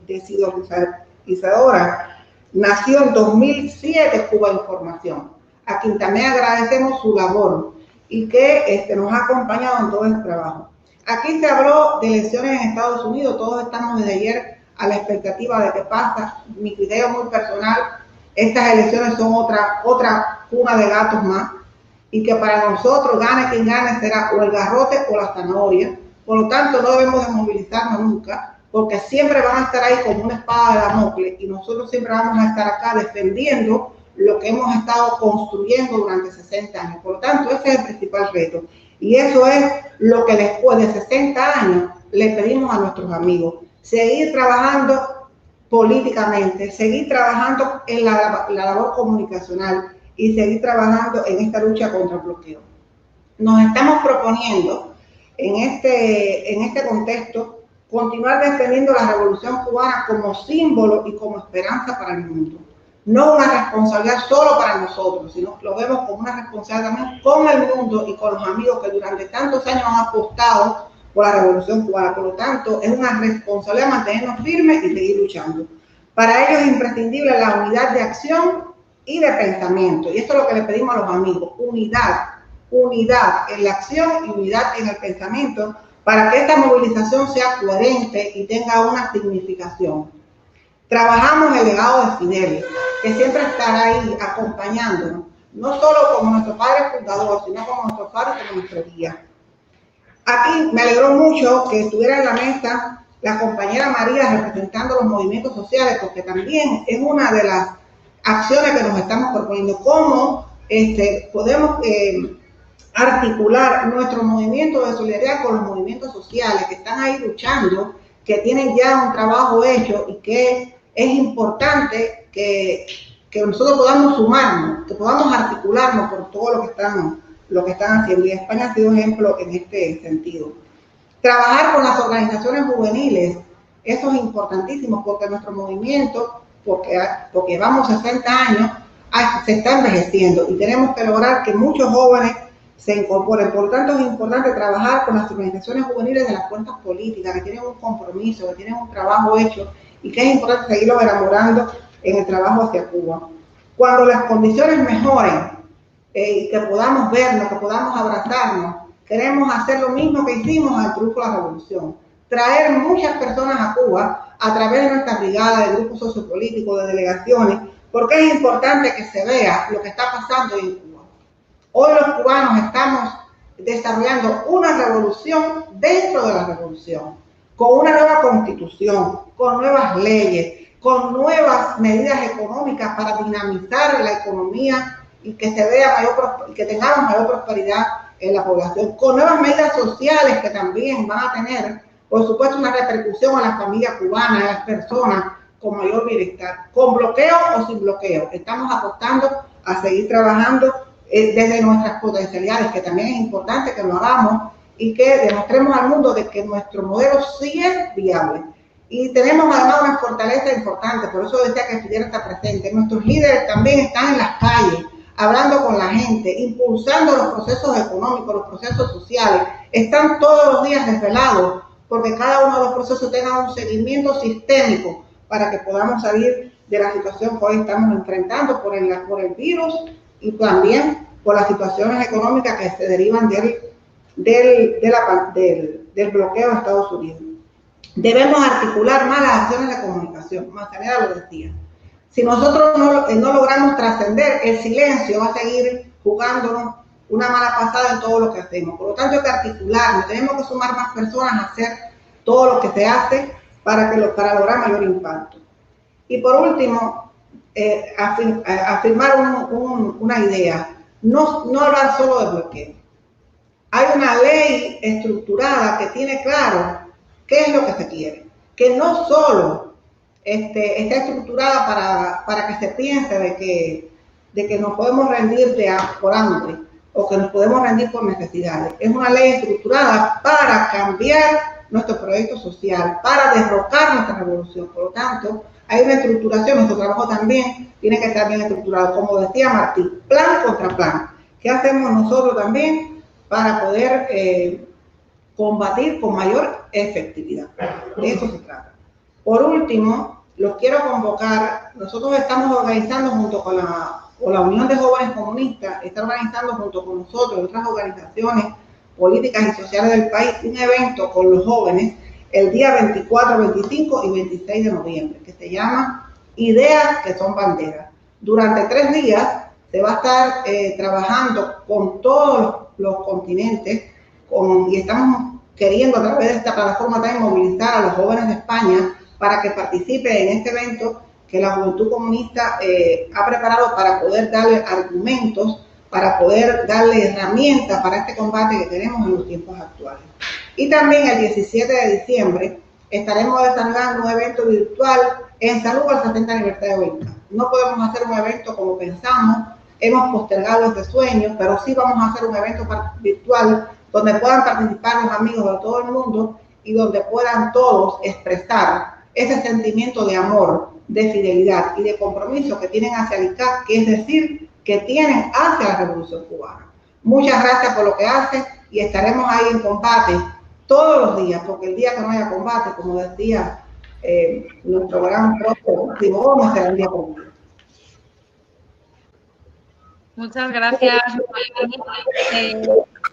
desidolizadora, nació en 2007 Cuba Información, a quien también agradecemos su labor y que nos ha acompañado en todo este trabajo. Aquí se habló de elecciones en Estados Unidos, todos estamos desde ayer a la expectativa de qué pasa. Mi criterio muy personal, estas elecciones son otra cuna de gatos más, y que para nosotros, gane quien gane, será o el garrote o la zanahoria. Por lo tanto, no debemos desmovilizarnos nunca, porque siempre van a estar ahí como una espada de Damocles, y nosotros siempre vamos a estar acá defendiendo lo que hemos estado construyendo durante 60 años. Por lo tanto, ese es el principal reto. Y eso es lo que después de 60 años le pedimos a nuestros amigos. Seguir trabajando políticamente, seguir trabajando en la labor comunicacional y seguir trabajando en esta lucha contra el bloqueo. Nos estamos proponiendo en este contexto continuar defendiendo la Revolución Cubana como símbolo y como esperanza para el mundo. No una responsabilidad solo para nosotros, sino que lo vemos como una responsabilidad también con el mundo y con los amigos que durante tantos años han apostado por la Revolución Cubana. Por lo tanto, es una responsabilidad mantenernos firmes y seguir luchando. Para ello es imprescindible la unidad de acción y de pensamiento. Y esto es lo que le pedimos a los amigos: unidad en la acción y unidad en el pensamiento, para que esta movilización sea coherente y tenga una significación. Trabajamos el legado de Fidel, que siempre estará ahí acompañándonos, no solo como nuestro padre fundador, sino como nuestro padre y como nuestro guía. Aquí me alegró mucho que estuviera en la mesa la compañera María representando los movimientos sociales, porque también es una de las acciones que nos estamos proponiendo, cómo podemos articular nuestro movimiento de solidaridad con los movimientos sociales que están ahí luchando, que tienen ya un trabajo hecho y que es importante que nosotros podamos sumarnos, que podamos articularnos por todo lo que están haciendo. Y España ha sido ejemplo en este sentido. Trabajar con las organizaciones juveniles, eso es importantísimo porque nuestro movimiento, porque llevamos 60 años, se está envejeciendo y tenemos que lograr que muchos jóvenes se incorporen. Por lo tanto, es importante trabajar con las organizaciones juveniles de las fuerzas políticas, que tienen un compromiso, que tienen un trabajo hecho y que es importante seguirlos elaborando en el trabajo hacia Cuba. Cuando las condiciones mejoren y que podamos vernos, que podamos abrazarnos, queremos hacer lo mismo que hicimos al triunfo de la revolución, traer muchas personas a Cuba a través de nuestras brigadas, de grupos sociopolíticos, de delegaciones, porque es importante que se vea lo que está pasando en Cuba. Hoy los cubanos estamos desarrollando una revolución dentro de la revolución, con una nueva constitución, con nuevas leyes, con nuevas medidas económicas para dinamizar la economía y que se vea que tengamos mayor prosperidad en la población, con nuevas medidas sociales que también van a tener, por supuesto, una repercusión a las familias cubanas, a las personas con mayor bienestar, con bloqueo o sin bloqueo. Estamos apostando a seguir trabajando desde nuestras potencialidades, que también es importante que lo hagamos y que demostremos al mundo de que nuestro modelo sí es viable. Y tenemos además una fortaleza importante, por eso decía que Fidel está presente. Nuestros líderes también están en las calles, hablando con la gente, impulsando los procesos económicos, los procesos sociales. Están todos los días desvelados porque cada uno de los procesos tenga un seguimiento sistémico para que podamos salir de la situación que hoy estamos enfrentando por el virus y también por las situaciones económicas que se derivan del bloqueo de Estados Unidos. Debemos articular más las acciones de comunicación, Manzanera lo decía. Si nosotros no logramos trascender, el silencio va a seguir jugándonos una mala pasada en todo lo que hacemos. Por lo tanto, hay que articularnos, tenemos que sumar más personas a hacer todo lo que se hace para lograr mayor impacto. Y por último, afirmar una idea, no hablar solo de bloqueo. Hay una ley estructurada que tiene claro qué es lo que se quiere, que no solo está estructurada para que se piense de que nos podemos rendir por hambre o que nos podemos rendir por necesidades. Es una ley estructurada para cambiar nuestro proyecto social, para derrocar nuestra revolución. Por lo tanto, hay una estructuración, nuestro trabajo también tiene que estar bien estructurado. Como decía Martí, plan contra plan. ¿Qué hacemos nosotros también para poder combatir con mayor efectividad? De eso se trata. Por último, los quiero convocar. Nosotros estamos organizando junto con la Unión de Jóvenes Comunistas, está organizando junto con nosotros y otras organizaciones políticas y sociales del país un evento con los jóvenes el día 24, 25 y 26 de noviembre, que se llama Ideas que son Banderas. Durante 3 días se va a estar trabajando con todos los continentes y estamos queriendo a través de esta plataforma también movilizar a los jóvenes de España para que participen en este evento que la Juventud Comunista ha preparado para poder darle argumentos, para poder darle herramientas para este combate que tenemos en los tiempos actuales. Y también el 17 de diciembre estaremos desarrollando un evento virtual en salud al 70 aniversario de Huelca. No podemos hacer un evento como pensamos, hemos postergado este sueño, pero sí vamos a hacer un evento virtual donde puedan participar los amigos de todo el mundo y donde puedan todos expresar ese sentimiento de amor, de fidelidad y de compromiso que tienen hacia el ICAP, que es decir, que tienen hacia la Revolución Cubana. Muchas gracias por lo que hacen y estaremos ahí en combate todos los días, porque el día que no haya combate, como decía nuestro gran propio Primo Gómez, será el día conmigo. Muchas gracias.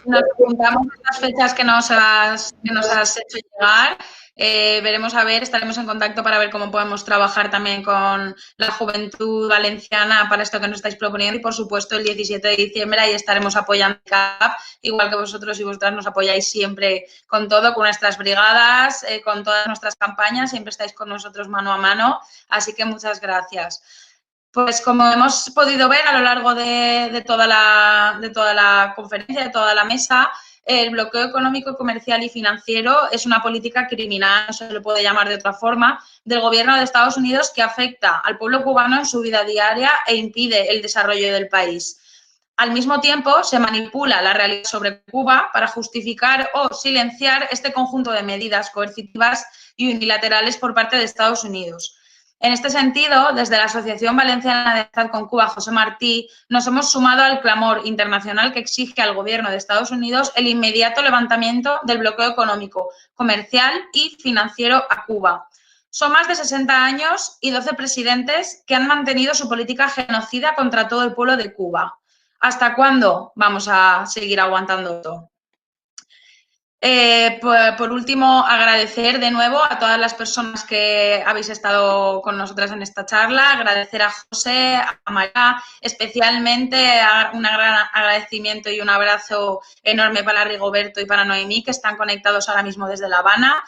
Nos preguntamos las fechas que nos has hecho llegar. Veremos a ver, estaremos en contacto para ver cómo podemos trabajar también con la juventud valenciana para esto que nos estáis proponiendo y por supuesto el 17 de diciembre ahí estaremos apoyando el CAP, igual que vosotros y vosotras nos apoyáis siempre con todo, con nuestras brigadas, con todas nuestras campañas, siempre estáis con nosotros mano a mano, así que muchas gracias. Pues como hemos podido ver a lo largo de toda la conferencia, de toda la mesa, el bloqueo económico, comercial y financiero es una política criminal, no se le puede llamar de otra forma, del gobierno de Estados Unidos que afecta al pueblo cubano en su vida diaria e impide el desarrollo del país. Al mismo tiempo, se manipula la realidad sobre Cuba para justificar o silenciar este conjunto de medidas coercitivas y unilaterales por parte de Estados Unidos. En este sentido, desde la Asociación Valenciana de Amistad con Cuba, José Martí, nos hemos sumado al clamor internacional que exige al Gobierno de Estados Unidos el inmediato levantamiento del bloqueo económico, comercial y financiero a Cuba. Son más de 60 años y 12 presidentes que han mantenido su política genocida contra todo el pueblo de Cuba. ¿Hasta cuándo vamos a seguir aguantando esto? Por último, agradecer de nuevo a todas las personas que habéis estado con nosotras en esta charla, agradecer a José, a María, especialmente un gran agradecimiento y un abrazo enorme para Rigoberto y para Noemí, que están conectados ahora mismo desde La Habana.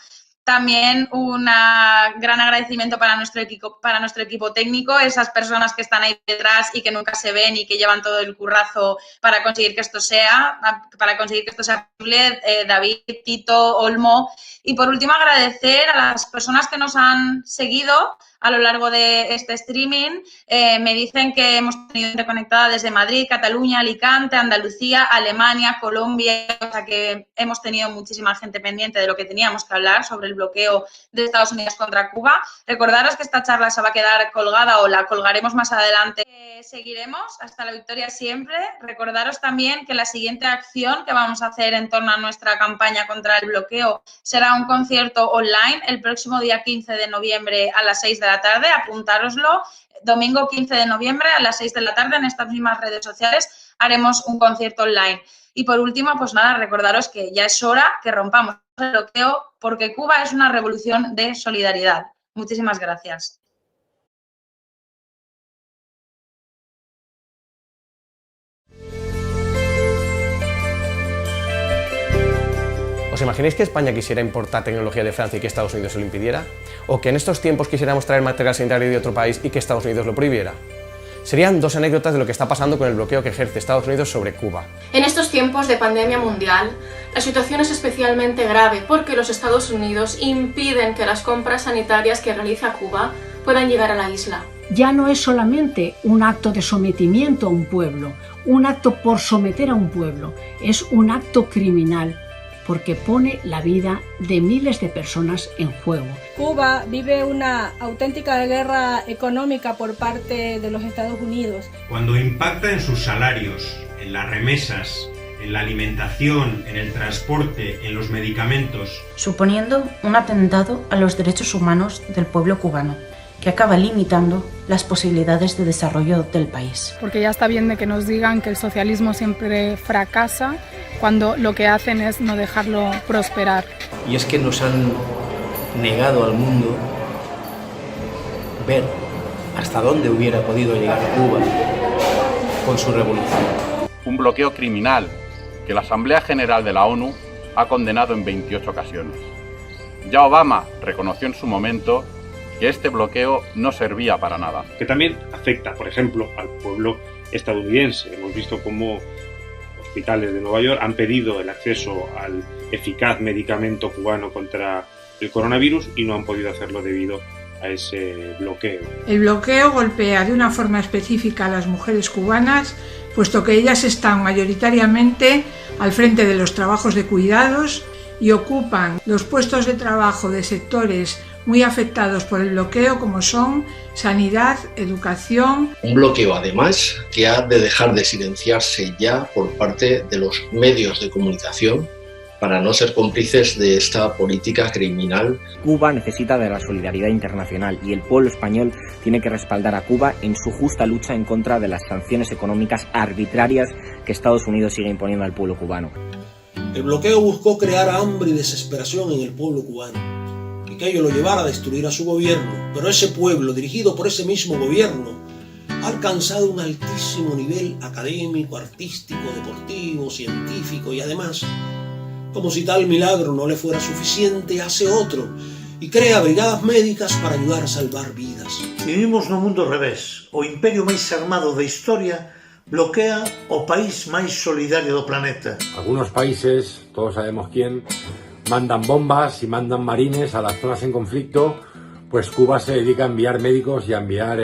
También un gran agradecimiento para nuestro equipo técnico, esas personas que están ahí detrás y que nunca se ven y que llevan todo el currazo para conseguir que esto sea posible, David, Tito, Olmo. Y por último, agradecer a las personas que nos han seguido a lo largo de este streaming. Me dicen que hemos tenido gente conectada desde Madrid, Cataluña, Alicante, Andalucía, Alemania, Colombia, o sea que hemos tenido muchísima gente pendiente de lo que teníamos que hablar sobre el bloqueo de Estados Unidos contra Cuba. Recordaros que esta charla se va a quedar colgada o la colgaremos más adelante. Seguiremos hasta la victoria siempre. Recordaros también que la siguiente acción que vamos a hacer en torno a nuestra campaña contra el bloqueo será un concierto online el próximo día 15 de noviembre a las 6 de la tarde. Apuntároslo. Domingo 15 de noviembre a las 6 de la tarde en estas mismas redes sociales haremos un concierto online. Y por último, pues nada, recordaros que ya es hora que rompamos el bloqueo porque Cuba es una revolución de solidaridad. Muchísimas gracias. ¿Os imagináis que España quisiera importar tecnología de Francia y que Estados Unidos se lo impidiera? ¿O que en estos tiempos quisiéramos traer material sanitario de otro país y que Estados Unidos lo prohibiera? Serían dos anécdotas de lo que está pasando con el bloqueo que ejerce Estados Unidos sobre Cuba. En estos tiempos de pandemia mundial, la situación es especialmente grave porque los Estados Unidos impiden que las compras sanitarias que realiza Cuba puedan llegar a la isla. Ya no es solamente un acto de sometimiento a un pueblo, un acto por someter a un pueblo, es un acto criminal, porque pone la vida de miles de personas en juego. Cuba vive una auténtica guerra económica por parte de los Estados Unidos. Cuando impacta en sus salarios, en las remesas, en la alimentación, en el transporte, en los medicamentos. Suponiendo un atentado a los derechos humanos del pueblo cubano, que acaba limitando las posibilidades de desarrollo del país. Porque ya está bien de que nos digan que el socialismo siempre fracasa cuando lo que hacen es no dejarlo prosperar. Y es que nos han negado al mundo ver hasta dónde hubiera podido llegar Cuba con su revolución. Un bloqueo criminal que la Asamblea General de la ONU ha condenado en 28 ocasiones. Ya Obama reconoció en su momento que este bloqueo no servía para nada. Que también afecta, por ejemplo, al pueblo estadounidense. Hemos visto cómo hospitales de Nueva York han pedido el acceso al eficaz medicamento cubano contra el coronavirus y no han podido hacerlo debido a ese bloqueo. El bloqueo golpea de una forma específica a las mujeres cubanas, puesto que ellas están mayoritariamente al frente de los trabajos de cuidados y ocupan los puestos de trabajo de sectores muy afectados por el bloqueo, como son sanidad, educación. Un bloqueo, además, que ha de dejar de silenciarse ya por parte de los medios de comunicación para no ser cómplices de esta política criminal. Cuba necesita de la solidaridad internacional y el pueblo español tiene que respaldar a Cuba en su justa lucha en contra de las sanciones económicas arbitrarias que Estados Unidos sigue imponiendo al pueblo cubano. El bloqueo buscó crear hambre y desesperación en el pueblo cubano, y que ello lo llevara a destruir a su gobierno, pero ese pueblo, dirigido por ese mismo gobierno, ha alcanzado un altísimo nivel académico, artístico, deportivo, científico y además, como si tal milagro no le fuera suficiente, hace otro, y crea brigadas médicas para ayudar a salvar vidas. Vivimos no mundo ao revés. O imperio máis armado da historia bloquea o país máis solidario do planeta. Algunos países, todos sabemos quién, mandan bombas y mandan marines a las zonas en conflicto, pues Cuba se dedica a enviar médicos y a enviar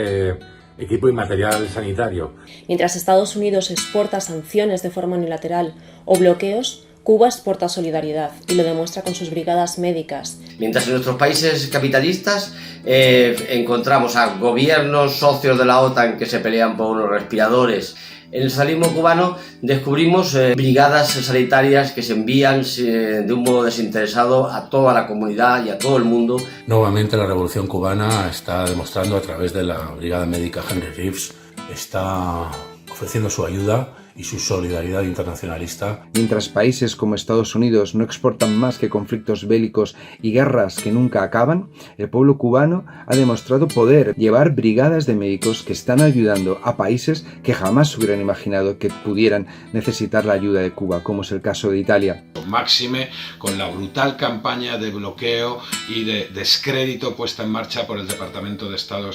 equipo y material sanitario. Mientras Estados Unidos exporta sanciones de forma unilateral o bloqueos, Cuba exporta solidaridad y lo demuestra con sus brigadas médicas. Mientras en nuestros países capitalistas encontramos a gobiernos socios de la OTAN que se pelean por unos respiradores, en el socialismo cubano descubrimos brigadas sanitarias que se envían de un modo desinteresado a toda la comunidad y a todo el mundo. Nuevamente la revolución cubana está demostrando a través de la brigada médica Henry Reeves, está ofreciendo su ayuda y su solidaridad internacionalista. Mientras países como Estados Unidos no exportan más que conflictos bélicos y guerras que nunca acaban, el pueblo cubano ha demostrado poder llevar brigadas de médicos que están ayudando a países que jamás hubieran imaginado que pudieran necesitar la ayuda de Cuba, como es el caso de Italia. Máxime con la brutal campaña de bloqueo y de descrédito puesta en marcha por el Departamento de Estado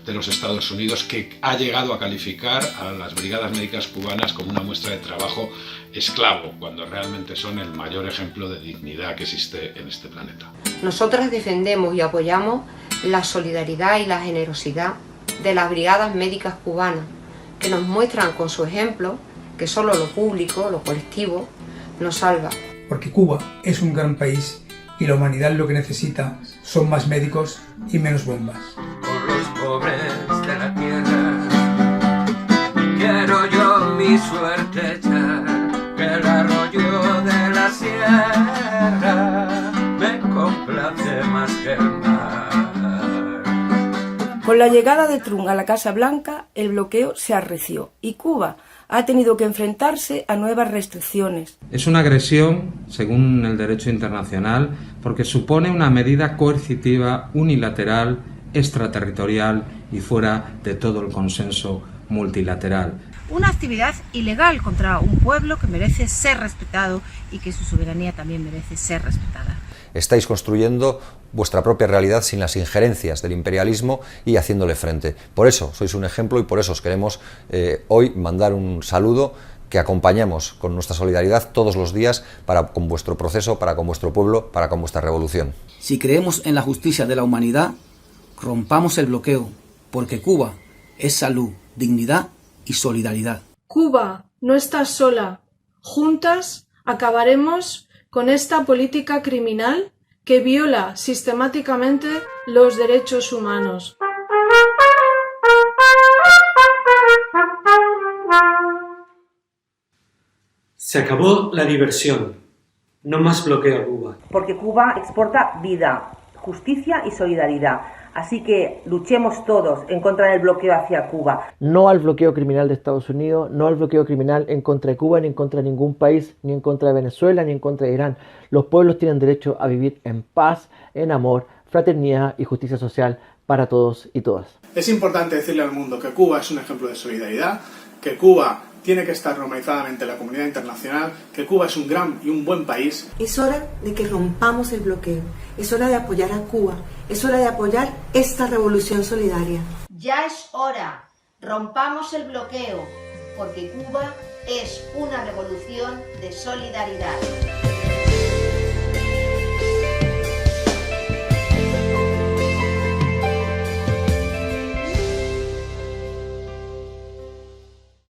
de los Estados Unidos, que ha llegado a calificar a las brigadas médicas cubanas como una muestra de trabajo esclavo, cuando realmente son el mayor ejemplo de dignidad que existe en este planeta. Nosotras defendemos y apoyamos la solidaridad y la generosidad de las brigadas médicas cubanas, que nos muestran con su ejemplo que solo lo público, lo colectivo, nos salva. Porque Cuba es un gran país y la humanidad lo que necesita son más médicos y menos bombas. Por los pobres de la tierra quiero yo mi suerte echar, que el arroyo de la sierra me complace más que el mar. Con la llegada de Trump a la Casa Blanca, el bloqueo se arreció y Cuba ha tenido que enfrentarse a nuevas restricciones. Es una agresión, según el derecho internacional, porque supone una medida coercitiva, unilateral, extraterritorial y fuera de todo el consenso multilateral. Una actividad ilegal contra un pueblo que merece ser respetado y que su soberanía también merece ser respetada. Estáis construyendo vuestra propia realidad sin las injerencias del imperialismo y haciéndole frente. Por eso sois un ejemplo y por eso os queremos hoy mandar un saludo que acompañamos con nuestra solidaridad todos los días para con vuestro proceso, para con vuestro pueblo, para con vuestra revolución. Si creemos en la justicia de la humanidad, rompamos el bloqueo, porque Cuba es salud, dignidad y solidaridad. Cuba, no estás sola. Juntas acabaremos con esta política criminal que viola sistemáticamente los derechos humanos. Se acabó la diversión. No más bloqueo a Cuba. Porque Cuba exporta vida, justicia y solidaridad. Así que luchemos todos en contra del bloqueo hacia Cuba. No al bloqueo criminal de Estados Unidos, no al bloqueo criminal en contra de Cuba, ni en contra de ningún país, ni en contra de Venezuela, ni en contra de Irán. Los pueblos tienen derecho a vivir en paz, en amor, fraternidad y justicia social para todos y todas. Es importante decirle al mundo que Cuba es un ejemplo de solidaridad, que Cuba tiene que estar normalizadamente en la comunidad internacional, que Cuba es un gran y un buen país. Es hora de que rompamos el bloqueo, es hora de apoyar a Cuba, es hora de apoyar esta revolución solidaria. Ya es hora, rompamos el bloqueo, porque Cuba es una revolución de solidaridad.